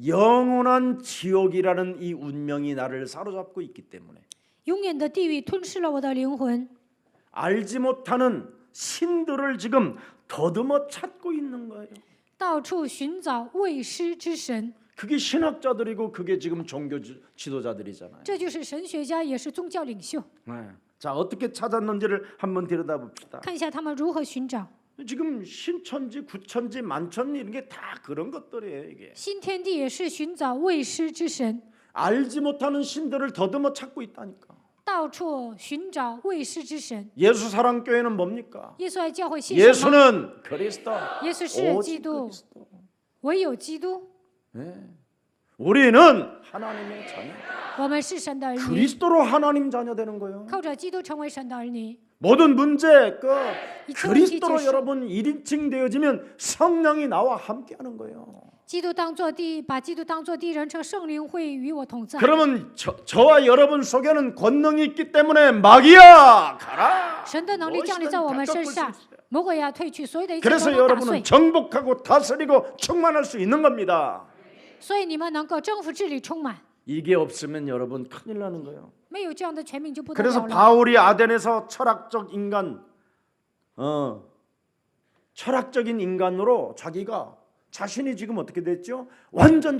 영원한 지옥이라는 이 운명이 나를 사로잡고 있기 때문에. 永远的地狱吞噬了我的灵魂。 알지 못하는 신들을 지금 더듬어 찾고 있는 거예요. 到处寻找未知之神， 그게 신학자들이고 그게 지금 종교 지도자들이잖아요. 这就是神学家，也是宗教领袖。 네. 자, 어떻게 찾았는지를 한번 들여다봅시다. 看一下他们如何寻找。 지금 신천지, 구천지, 만천지 이런 게 다 그런 것들이에요. 이게 新天地也是寻找未知之神， 알지 못하는 신들을 더듬어 찾고 있다니까. 到处寻找未知之神。 예수 사랑 교회는 뭡니까? 耶稣爱教会信什么？ 예수는 그리스도. 耶稣是基 오직 督， 그리스도. 唯有基督。 네. 우리는 하나님의 자녀. 我们是神的儿女， 그리스도로 하나님 자녀 되는 거예요. 靠着基督成为神的儿女。 모든 문제 그 이천 그리스도로 이천 여러분 1인칭 되어지면 성령이 나와 함께하는 거예요. 基督当做把基督当做第一人称，圣灵会与我同在。 그러면 저와 여러분 속에는 권능이 있기 때문에 마귀야 가라. 神的能力降临在我们身上 무엇이든 다 꺾을 수 있어요. ，魔鬼要退去，所有的一切都 그래서 能打碎 여러분은 。 정복하고 다스리고 충만할 수 있는 겁니다. 所以你们能够征服治理充满， 이게 없으면 여러분 큰일 나는 거예요. 没有这样的权柄就不得 그래서 了了。 바울이 아덴에서 철학적인 인간으로 자기가 자신이 지금 어떻게 됐죠? 완전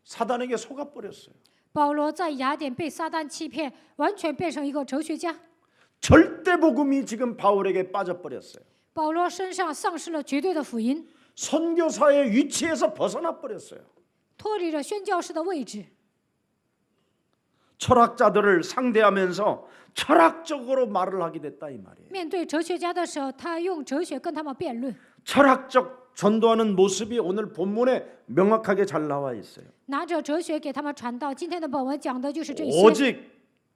사단에게 속아버렸어요. 保罗在雅典被撒旦欺骗，完全变成一个哲学家。 절대 복음이 지금 바울에게 빠져버렸어요. 保罗身上丧失了绝对的福音， 선교사의 위치에서 벗어나 버렸어요. 脱离了宣教士的位置。 철학자들을 상대하면서 철학적으로 말을 하게 됐다 이 말이에요. 面对哲学家的时候，他用哲学跟他们辩论， 철학적 전도하는 모습이 오늘 본문에 명확하게 잘 나와 있어요. 拿着哲学给他们传道。今天的本文讲的就是这些。 오직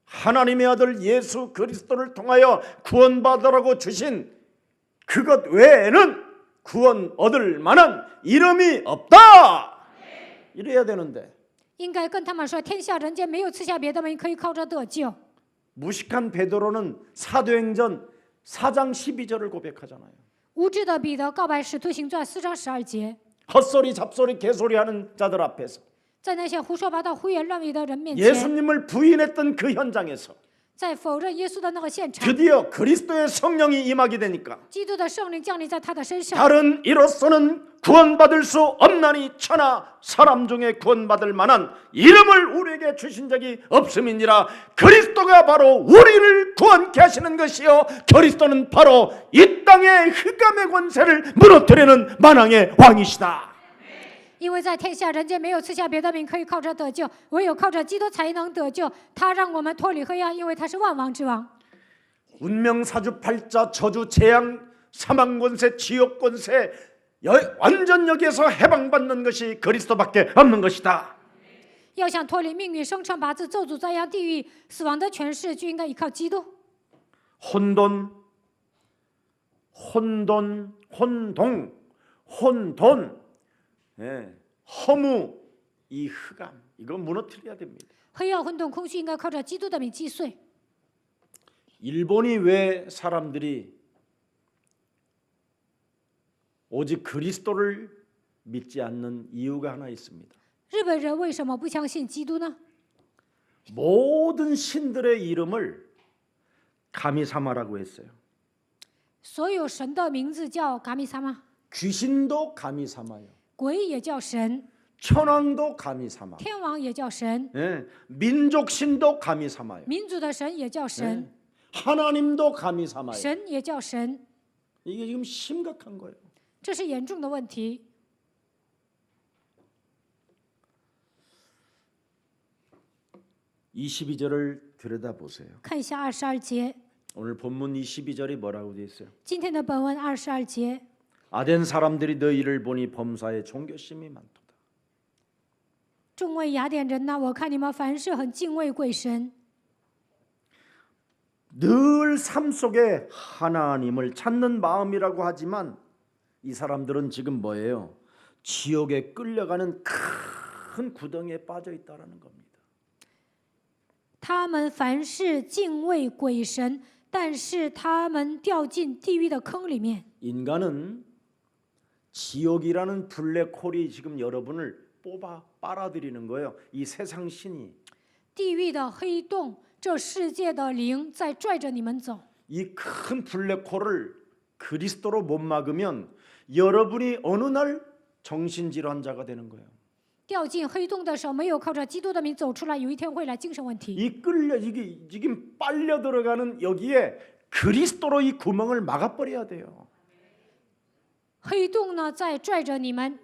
하나님의 아들 예수 그리스도를 통하여 구원받으라고 주신 그것 외에는 구원 얻을 만한 이름이 없다. 이래야 되는데 应该跟他们说，天下人间没有赐下别的名可以靠着得救。 무식한 베드로는 사도행전 4장 12절을 고백하잖아요. 无知的彼得告白《使徒行传》4章12节， 헛소리 잡소리 개소리하는 자들 앞에서 在那些胡说八道、胡言乱语的人面前， 예수님을 부인했던 그 현장에서 在否认耶稣的那个现场， 드디어 그리스도의 성령이 임하게 되니까 基督的圣灵降临在他的身上。 다른 이로서는 구원받을 수 없나니 천하 사람 중에 구원받을 만한 이름을 우리에게 주신 적이 없음이니라. 그리스도가 바로 우리를 구원케 하시는 것이요 그리스도는 바로 이 땅의 흑암의 권세를 무너뜨리는 만왕의 왕이시다. 因为在天下人间没有赐下别的名可以靠着得救，唯有靠着基督才能得救。他让我们脱离黑暗，因为他是万王之王。 운명 사주팔자 저주 재앙 사망 권세 지옥 권세 완전 여기에서 해방받는 것이 그리스도밖에 없는 것이다. 要想脱离命运、生辰八字、咒诅、灾殃、地狱、死亡的权势，就应该依靠基督。 혼돈 예, 허무 이 흑암 이거 무너뜨려야 됩니다. 黑暗、混沌、空虚，应该靠着基督的名击碎。 일본이 왜 사람들이 오직 그리스도를 믿지 않는 이유가 하나 있습니다. 日本人为什么不相信基督呢？ 모든 신들의 이름을 가미사마라고 했어요. 所有神的名字叫嘎米萨玛， 귀신도 가미사마요. 鬼也叫神， 천왕도 가미사마. 天王也叫神， 예, 민족신도 가미사마요. 民族的神也叫神， 예, 하나님도 가미사마요. 神也叫神， 이게 지금 심각한 거예요. 这是严重的问题。 22절을 들여다보세요. 看一下22节， 오늘 본문 22절이 뭐라고 되어 있어요? 今天的本文22节， 아덴 사람들이 너희를 보니 범사에 종교심이 많도다. 众位雅典人呐，我看你们凡事很敬畏鬼神， 늘 삶 속에 하나님을 찾는 마음이라고 하지만 이 사람들은 지금 뭐예요? 지옥에 끌려가는 큰 구덩이에 빠져 있다라는 겁니다. 他们凡事敬畏鬼神，但是他们掉进地狱的坑里面。 인간은 지옥이라는 블랙홀이 지금 여러분을 빨아들이는 거예요. 이 세상 신이. 地狱的黑洞这世界的灵在拽着你们走。 이 큰 블랙홀을 그리스도로 못 막으면 여러분이 어느 날 정신질환자가 되는 거예요. 掉进黑洞的时候，没有靠着基督的名走出来，有一天会来精神问题。 이 끌려 이게 지금 빨려 들어가는 여기에 그리스도로 이 구멍을 막아버려야 돼요. 黑洞呢在拽着你们，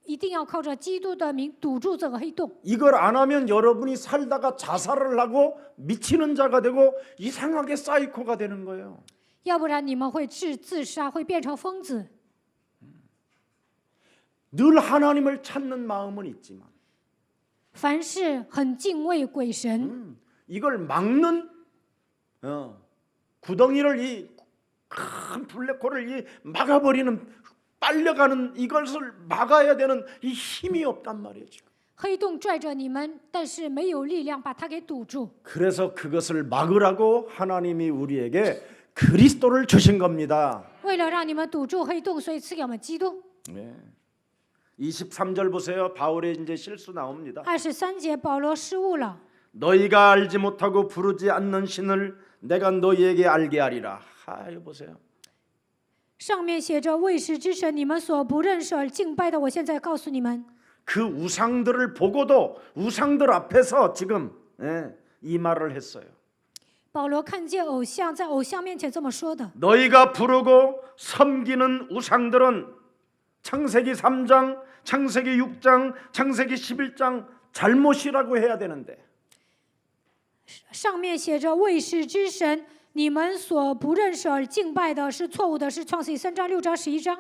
一定要靠着基督的名堵住这个黑洞。 이걸 안 하면 여러분이 살다가 자살을 하고 미치는 자가 되고 이상하게 사이코가 되는 거예요. 要不然你们会自杀，会变成疯子。 늘 하나님을 찾는 마음은 있지만 凡事很敬畏鬼神， 이걸 막는 구덩이를 이 큰 블랙홀을 이 막아버리는 빨려가는 이것을 막아야 되는 이 힘이 없단 말이죠. 黑洞拽着你们，但是没有力量把它给堵住。 그래서 그것을 막으라고 하나님이 우리에게 그리스도를 주신 겁니다. 为了让你们堵住黑洞，所以赐给我们基督。 네. 23절 보세요. 바울의 이제 실수 나옵니다. 23节，保罗失误了。 너희가 알지 못하고 부르지 않는 신을 내가 너희에게 알게 하리라. 이거 보세요. 上面写着未识之神，你们所不认识而敬拜的，我现在告诉你们。 그 우상들을 보고도 우상들 앞에서 지금 이 말을 했어요. 保罗看见偶像，在偶像面前这么说的。 너희가 부르고 섬기는 우상들은 창세기 3장, 창세기 6장, 창세기 11장 잘못이라고 해야 되는데 上面写着未识之神，你们所不认识而敬拜的是错误的，是创世记3章、6章、11章。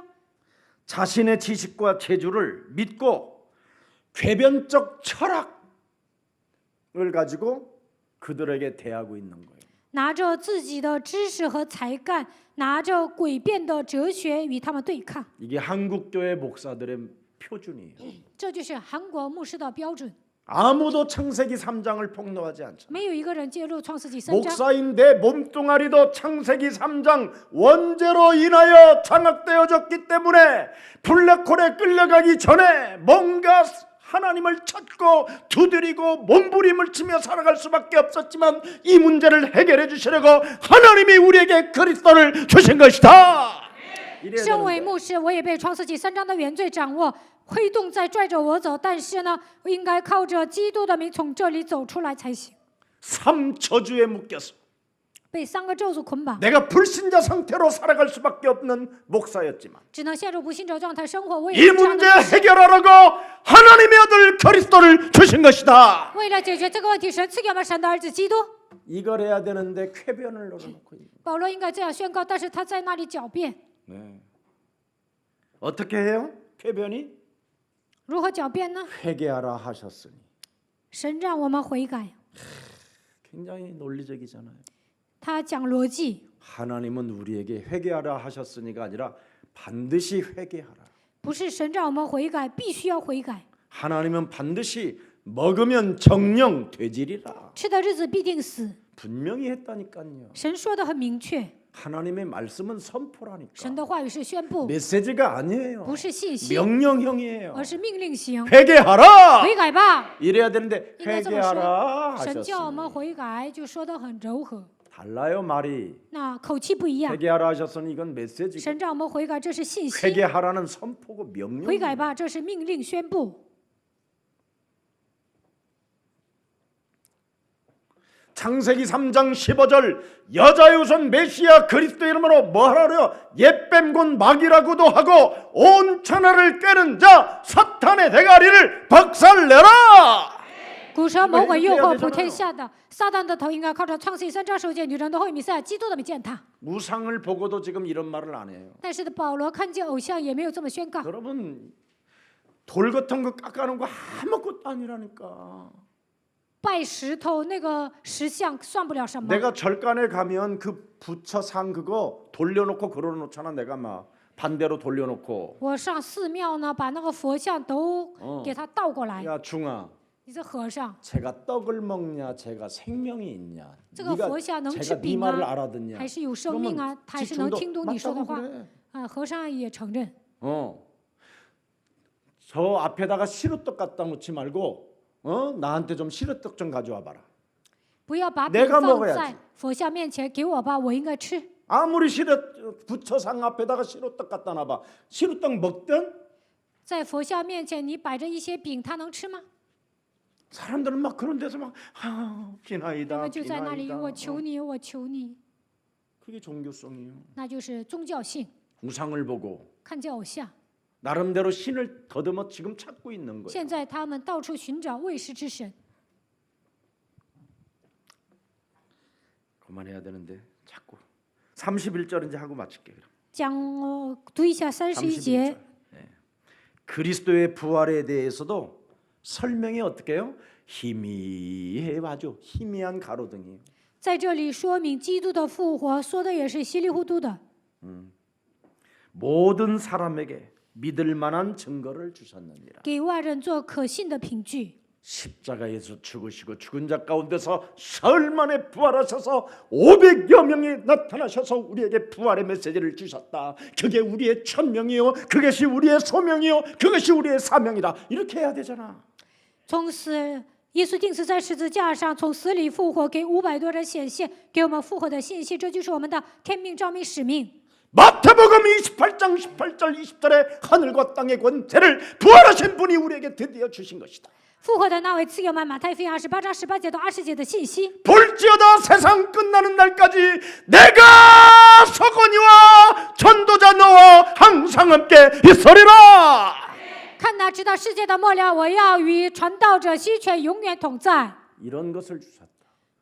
자신의 지식과 재주를 믿고 궤변적 철학을 가지고 그들에게 대하고 있는 거예요. 拿着自己的知识和才干，拿着诡辩的哲学与他们对抗， 이게 한국교회 목사들의 표준이에요. 这就是韩国牧师的标准。 아무도 창세기 3장을 폭로하지 않죠. 没有一个人揭露创世纪3章。 목사인 내 몸뚱아리도 창세기 3장 원죄로 인하여 장악되어졌기 때문에 블랙홀에 끌려가기 전에 뭔가 하나님을 찾고 두드리고 몸부림을 치며 살아갈 수밖에 없었지만 이 문제를 해결해 주시려고 하나님이 우리에게 그리스도를 주신 것이다. 이래야 身为 되는데 牧师，我也被创世纪3章的原罪掌握，黑洞在拽着我走，但是呢，应该靠着基督的名从这里走出来才行。 3저주에 묶여서 被3个咒诅捆绑， 내가 불신자 상태로 살아갈 수밖에 없는 목사였지만 只能陷入不信者状态生活。我也 이 是这样 문제 的牧师 해결하라고 하나님의 아들 그리스도를 주신 것이다. 为了解决这个问题，神赐给我们神的儿子基督。 이걸 해야 되는데 쾌변을 넣어놓고 있는 保罗应该这样宣告，但是他在那里狡辩。 네. 어떻게 해요? 쾌변이 如何狡辩呢？ 회개하라 하셨으니 神让我们悔改， 굉장히 논리적이잖아요. 他讲逻辑， 하나님은 우리에게 회개하라 하셨으니가 아니라 반드시 회개하라. 不是神让我们悔改，必须要悔改。 하나님은 반드시 먹으면 정령 되지리라. 吃的日子必定死， 분명히 했다니까요. 神说的很明确。 하나님의 말씀은 선포라니까. 神的话语是宣布， 메시지가 아니에요. 不是信息， 명령형이에요. 而是命令型。 회개하라. 悔改吧， 이래야 되는데 应该这么 회개하라 说。神叫我 하셨으니 们悔改，就说的很柔和， 달라요 말이. 那口气不一样。 회개하라 하셨으니 이건 메시지고 神让我们悔改，这是信息； 회개하라는 선포고 명령. 悔改吧，这是命令宣布。 창세기 3장 15절 여자의 우선 메시아 그리스도 이름으로 뭐하라려 옛뱀곤 마귀라고도 하고 온 천하를 꿰는 자 사탄의 대가리를 박살내라. 古蛇魔鬼诱惑普天下的撒旦的头，应该靠着创世记3章9节，女人的后裔弥赛亚基督的名践踏。 우상을 보고도 지금 이런 말을 안 해요. 但是保罗看见偶像，也没有这么宣告。 여러분 돌 같은 거 깎아놓은 거 아무것도 아니라니까. 拜石头那个石像算不了什么。 내가 절간에 가면 그 부처상 그거 돌려놓고 걸어놓잖아. 내가 막 반대로 돌려놓고. 我上寺庙呢，把那个佛像都给它倒过来。 야 중아. 你这和尚， 제가 떡을 먹냐, 제가 생명이 있냐. 这个佛像能吃 제가 네 饼 말을 啊， 알아듣냐. 还是有生命啊？他还是能听懂你说的话？ 和尚也承认。 저 앞에다가 시루떡 갖다 놓지 말고 나한테 좀 시루떡 좀 가져와 봐라. 不要把饼 내가 放 먹어야지 在佛像面前，给我吧，我应该吃。 아무리 부처상 앞에다가 시루떡 갖다 놔봐. 시루떡 먹든 在佛像面前，你摆着一些饼，他能吃吗？ 사람들은 막 그런 데서 막 他 비나이다 们就在那里， 비나이다. 我求你，我求你， 그게 종교성이에요. 那就是宗教性， 우상을 보고 看见偶像。 나름대로 신을 더듬어 지금 찾고 있는 거예요. 现在他们到处寻找未识之神。 그만해야 되는데 자꾸 31절 이제 하고 마칠게요. 读一下31节， 그리스도의 부활에 대해서도 설명이 어떻게 해요? 희미해가지고 희미한 가로등이에요. 在这里说明基督的复活，说的也是稀里糊涂的， 모든 사람에게 믿을 만한 증거를 주셨느니라. 给外人做可信的凭据。 십자가에서 죽으시고 죽은 자 가운데서 사흘 만에 부활하셔서 500여 명이 나타나셔서 우리에게 부활의 메시지를 주셨다. 그게 우리의 천명이요, 그것이 우리의 소명이요, 그것이 우리의 사명이다. 이렇게 해야 되잖아. 从死，耶稣钉死在十字架上，从死里复活，给500多人显现，给我们复活的信息，这就是我们的天命、召命、使命。 마태복음 28장 18절 20절에 하늘과 땅의 권세를 부활하신 분이 우리에게 드디어 주신 것이다. 复活的那位赐给我们马太福音28章18节到20节的信息。 볼지어다 세상 끝나는 날까지 내가 서건이와 전도자 너와 항상 함께 있으리라. 看哪，直到世界的末了，我要与传道者希全永远同在。 이런 것을 주셨다.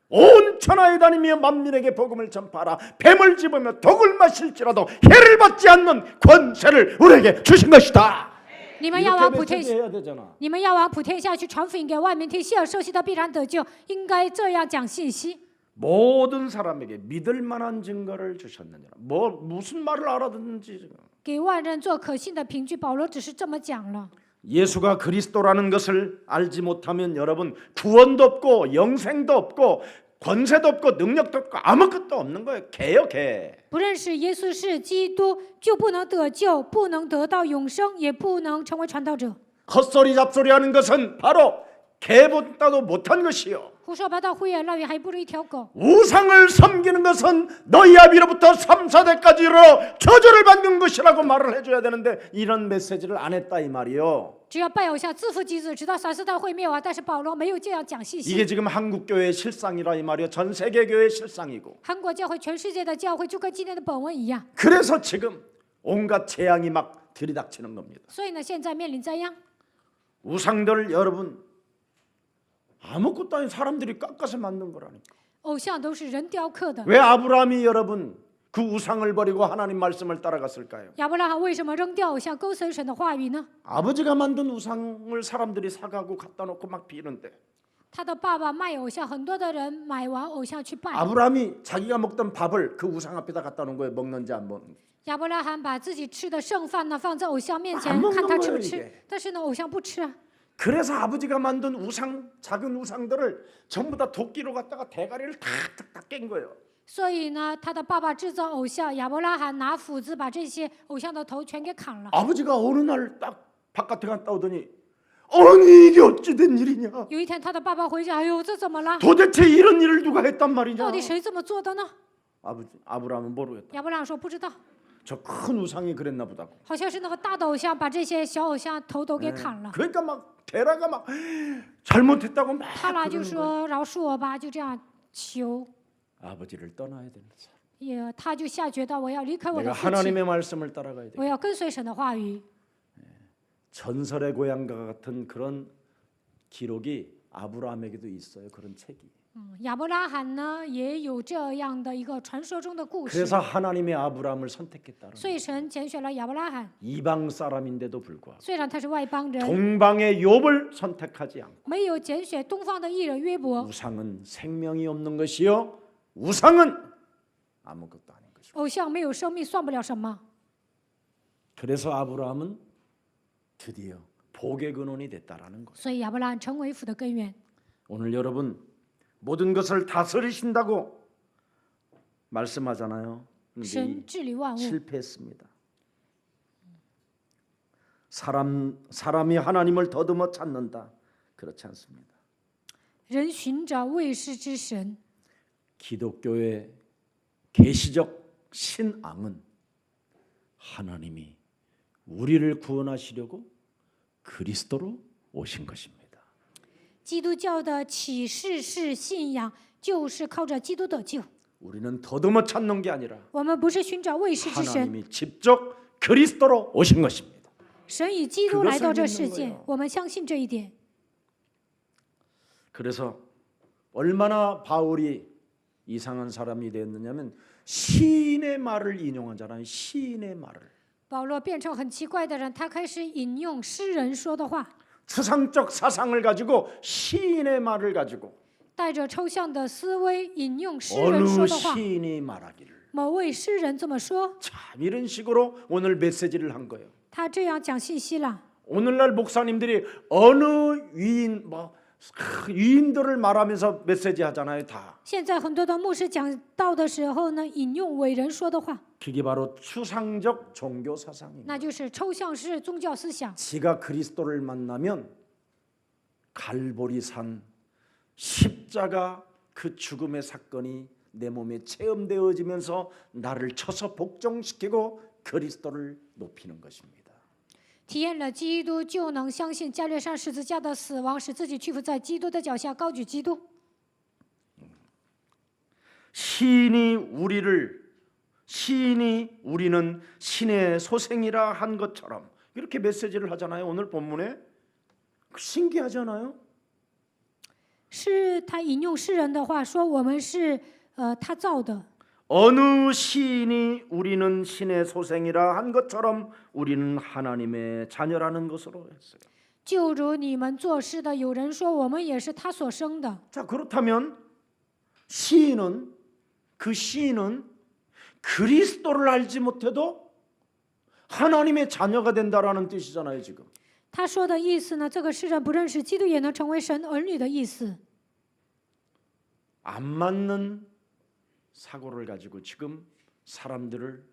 온 천하에 다니며 만민에게 복음을 전파하라. 뱀을 집으며 독을 마실지라도 해를 받지 않는 권세를 우리에게 주신 것이다. 你们要往 이렇게 普天， 메시지해야 되잖아. 你们要往普天下去传福音给万民听，希尔受洗的必然得救，应该这样讲信息。 모든 사람에게 믿을 만한 증거를 주셨느니라. 뭐 무슨 말을 알아듣는지 지금. 给外人做可信的凭据，保罗只是这么讲了。 예수가 그리스도라는 것을 알지 못하면 여러분 구원도 없고 영생도 없고 권세도 없고 능력도 없고 아무것도 없는 거예요. 개요 개. 不认识耶稣是基督，就不能得救，不能得到永生，也不能成为传道者。 헛소리 잡소리하는 것은 바로 개보다도 못한 것이요. 胡说八道、胡言乱语，还不如一条狗。 우상을 섬기는 것은 너희 아비로부터 3, 4대까지로 저주를 받는 것이라고 말을 해줘야 되는데 이런 메시지를 안 했다 이 말이요. 只要拜偶像，自负己子，直到3、4代会灭亡。但是保罗没有这样讲信息。 이게 지금 한국 교회의 실상이라 이 말이요. 전 세계 교회의 실상이고. 韩国教会、全世界的教会就跟今天的本文一样。 그래서 지금 온갖 재앙이 막 들이닥치는 겁니다. 所以呢，现在面临灾殃。 우상들 여러분 아무것도 아닌 사람들이 깎아서 만든 거라니까. 偶像都是人雕刻的。 왜 아브라함이 여러분 그 우상을 버리고 하나님 말씀을 따라갔을까요? 亚伯拉罕为什么扔掉偶像，勾随神的话语呢？ 아버지가 만든 우상을 사람들이 사가고 갖다 놓고 막 비는데 他的爸爸卖偶像，很多的人买完偶像去拜。 아브라함이 자기가 먹던 밥을 그 우상 앞에다 갖다 놓은 거예요. 먹는지 안 먹는지. 亚伯拉罕把自己吃的剩饭呢放在偶像面前 안， 먹는 看他吃不 거예요 吃 이게 。但是呢，偶像不吃啊。 그래서 아버지가 만든 우상 작은 우상들을 전부 다 도끼로 갖다가 대가리를 탁탁탁 깬 거예요. 所以呢，他的爸爸制造偶像，亚伯拉罕拿斧子把这些偶像的头全给砍了。 아버지가 어느 날 딱 바깥에 갔다 오더니 아니 이게 어찌 된 일이냐? 有一天，他的爸爸回家，哎呦，这怎么了？ 도대체 이런 일을 누가 했단 말이냐? 到底谁这么做的呢？ 아브라함은 모르겠다. 亚伯拉罕说不知道， 저 큰 우상이 그랬나 보다고. 好像是那个大的偶像把这些小偶像头都给砍了。 그러니까 막 데라가 막 잘못했다고 막 他俩就 그러는 거예요. 说饶恕我吧，就这样求。 아버지를 떠나야 된다. 也，他就下决断，我要离开我 내가 的父亲， 하나님의 말씀을 따라가야 돼. 我要跟随神的话语。 전설의 고향과 같은 그런 기록이 아브라함에게도 있어요. 그런 책이. 亚伯拉罕呢也有这样的一个传说中的故事， 그래서 하나님의 아브라함을 선택했다는 所以神拣选了亚伯拉罕。 이방 사람인데도 불구하고 虽然他是外邦人， 동방의 욥을 선택하지 않고 没有拣选东方的艺人约伯。 우상은 생명이 없는 것이요 우상은 아무것도 아닌 것이고 偶像没有生命，算不了什么。 그래서 아브라함은 드디어 복의 근원이 됐다라는 거예요. 所以亚伯拉罕成为福的根源。 오늘 여러분 모든 것을 다스리신다고 말씀하잖아요. 근데 神治理万物， 실패했습니다. 사람이 하나님을 더듬어 찾는다. 그렇지 않습니다. 人寻找未识之神。 기독교의 계시적 신앙은 하나님이 우리를 구원하시려고 그리스도로 오신 것입니다. 基督教的启示式信仰就是靠着基督得救。 우리는 더듬어 찾는 게 아니라 我们不是寻找未识之神， 하나님이 직접 그리스도로 오신 것입니다. 神以基督来到这世 그것을 믿는 界 거예요 ，我们相信这一点。 그래서 얼마나 바울이 이상한 사람이 되었느냐면 시인의 말을 인용하잖아요. 시인의 말을. 保罗变成很奇怪的人，他开始引用诗人说的话， 추상적 사상을 가지고 시인의 말을 가지고 带着抽象的思维引用诗人说 어느 的话。 시인이 말하기를. 某位诗人这么说， 참 이런 식으로 오늘 메시지를 한 거예요. 他这样讲信息了。 오늘날 목사님들이 어느 위인 위인들을 말하면서 메시지 하잖아요. 다. 现在很多的牧师讲道的时候呢，引用伟人说的话， 그게 바로 추상적 종교 사상입니다. 那就是抽象式宗教思想。 지가 그리스도를 만나면 갈보리산 십자가 그 죽음의 사건이 내 몸에 체험되어지면서 나를 쳐서 복종시키고 그리스도를 높이는 것입니다. 体验了基督，就能相信加略山十字架的死亡，使自己屈服在基督的脚下，高举基督。 시인이 우리는 신의 소생이라 한 것처럼 이렇게 메시지를 하잖아요. 오늘 본문에 신기하잖아요. 是他引用诗人的话说，我们是他造的。 어느 시인이 우리는 신의 소생이라 한 것처럼 우리는 하나님의 자녀라는 것으로 했어요. 就如你们作诗的，有人说我们也是他所生的。 자, 그렇다면 그 시인은 그리스도를 알지 못해도 하나님의 자녀가 된다라는 뜻이잖아요, 지금. 他说的意思呢，这个诗人不认识基督，也能成为神儿女的意思。 안 맞는 사고를 가지고 지금 사람들을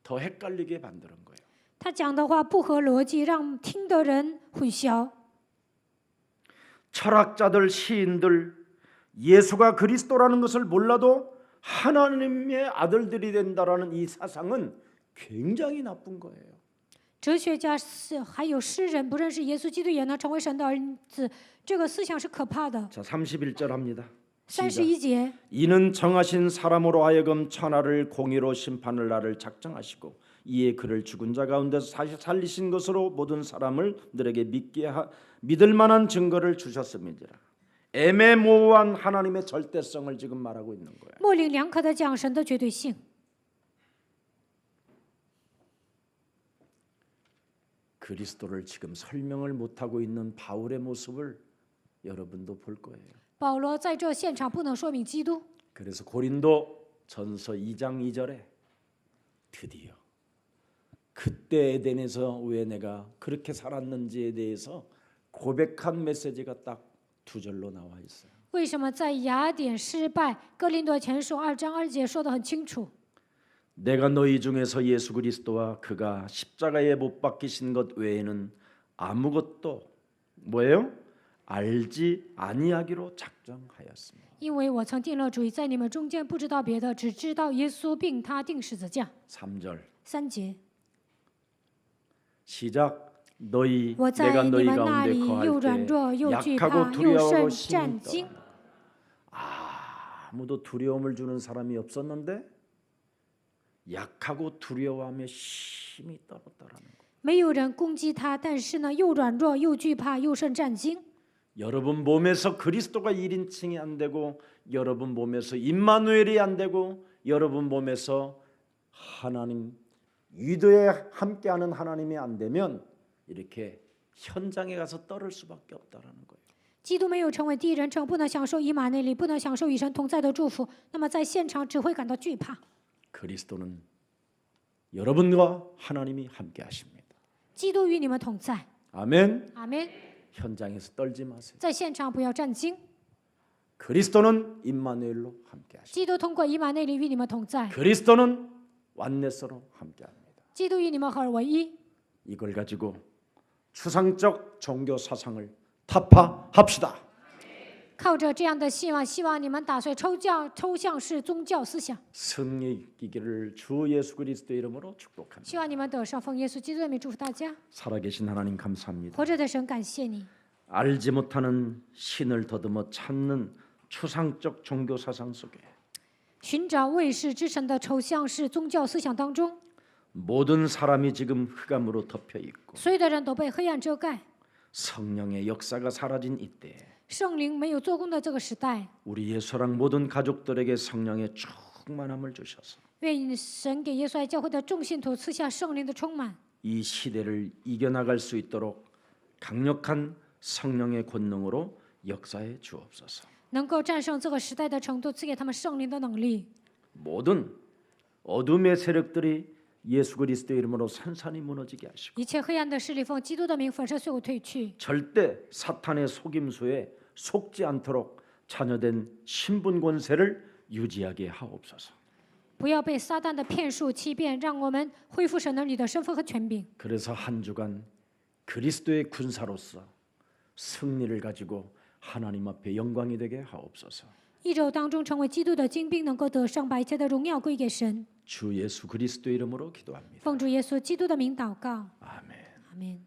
더 헷갈리게 만드는 거예요. 他讲的话不合逻辑，让听的人混淆。 철학자들, 시인들 예수가 그리스도라는 것을 몰라도 하나님의 아들들이 된다라는 이 사상은 굉장히 나쁜 거예요. 哲学家还有诗人不认识耶稣基督，也能成为神的儿子，这个思想是可怕的。 자, 31절 합니다. 31节， 이는 정하신 사람으로 하여금 천하를 공의로 심판을 날을 작정하시고 이에 그를 죽은 자 가운데서 다시 살리신 것으로 모든 사람을 들에게 믿을 만한 증거를 주셨음이니라. 애매모호한 하나님의 절대성을 지금 말하고 있는 거예요. 模棱两可的讲神的绝对性。 그리스도를 지금 설명을 못하고 있는 바울의 모습을 여러분도 볼 거예요. 保罗在这现场不能说明基督， 그래서 고린도 전서 2장 2절에 드디어 그때 에덴에서 왜 내가 그렇게 살았는지에 대해서 고백한 메시지가 딱 두 절로 나와 있어요. 为什么在雅典失败？哥林多前书2章2节说得很清楚。 내가 너희 중에서 예수 그리스도와 그가 십자가에 못 박히신 것 외에는 아무것도 뭐예요? 알지 아니하기로 작정하였습니다. 因为我曾定了主意，在你们中间不知道别的，只知道耶稣并他定十字架。 3절 3节， 시작. 너희 我在 내가 你 너희 们那 가운데 里又软 거할 弱 때 又惧 약하고 怕又 두려워하고 甚战 심히 惊。 아무도 두려움을 주는 사람이 없었는데 약하고 두려워하며 심히 떨었다라는 거. 没有人攻击他，但是呢，又软弱又惧怕又甚战惊。 여러분 몸에서 그리스도가 1인칭이 안 되고 여러분 몸에서 임마누엘이 안 되고 여러분 몸에서 하나님 위도에 함께하는 하나님이 안 되면 이렇게 현장에 가서 떨을 수밖에 없다라는 거예요. 基督没有成为第一人称，不能享受以马内利，不能享受与神同在的祝福，那么在现场只会感到惧怕。 그리스도는 여러분과 하나님이 함께 하십니다. 基督与你们同在， 아멘. 阿门。 현장에서 떨지 마세요. 在现场不要战惊， 그리스도는 임마누엘로 함께 하십니다. 基督通过以马内利与你们同在， 그리스도는 완네스로 함께 합니다. 基督与你们合而为一。 이걸 가지고 추상적 종교 사상을 타파합시다. 靠着这样的希望，希望你们打碎抽象式宗教思想， 승리 있기를 주 예수 그리스도의 이름으로 축복합니다. 希望你们得胜。奉耶稣基督的名祝福大家。 살아계신 하나님 감사합니다. 活着的神，感谢你。 알지 못하는 신을 더듬어 찾는 추상적 종교 사상 속에 寻找未识之神的抽象式宗教思想当中， 모든 사람이 지금 흑암으로 덮여 있고 所有的人都被黑暗遮盖， 성령의 역사가 사라진 이때 圣灵没有做工的这个时代， 우리 예수랑 모든 가족들에게 성령의 충만함을 주셔서 愿神给耶稣爱教会的众信徒赐下圣灵的充满， 이 시대를 이겨나갈 수 있도록 강력한 성령의 권능으로 역사해 주옵소서. 能够战胜这个时代的程度，赐给他们圣灵的能力。 모든 어둠의 세력들이 예수 그리스도의 이름으로 산산이 무너지게 하시고 一切黑暗的势力奉基督的名粉身碎骨退去， 절대 사탄의 속임수에 속지 않도록 자녀된 신분 권세를 유지하게 하옵소서. 不要被撒旦的骗术欺骗，让我们恢复神儿女的身份和权柄。 그래서 한 주간 그리스도의 군사로서 승리를 가지고 하나님 앞에 영광이 되게 하옵소서. 一周当中成为基督的精兵，能够得胜，把一切的荣耀归给神。 주 예수 그리스도 이름으로 기도합니다. 奉主耶稣基督的名祷告， 아멘. 阿门。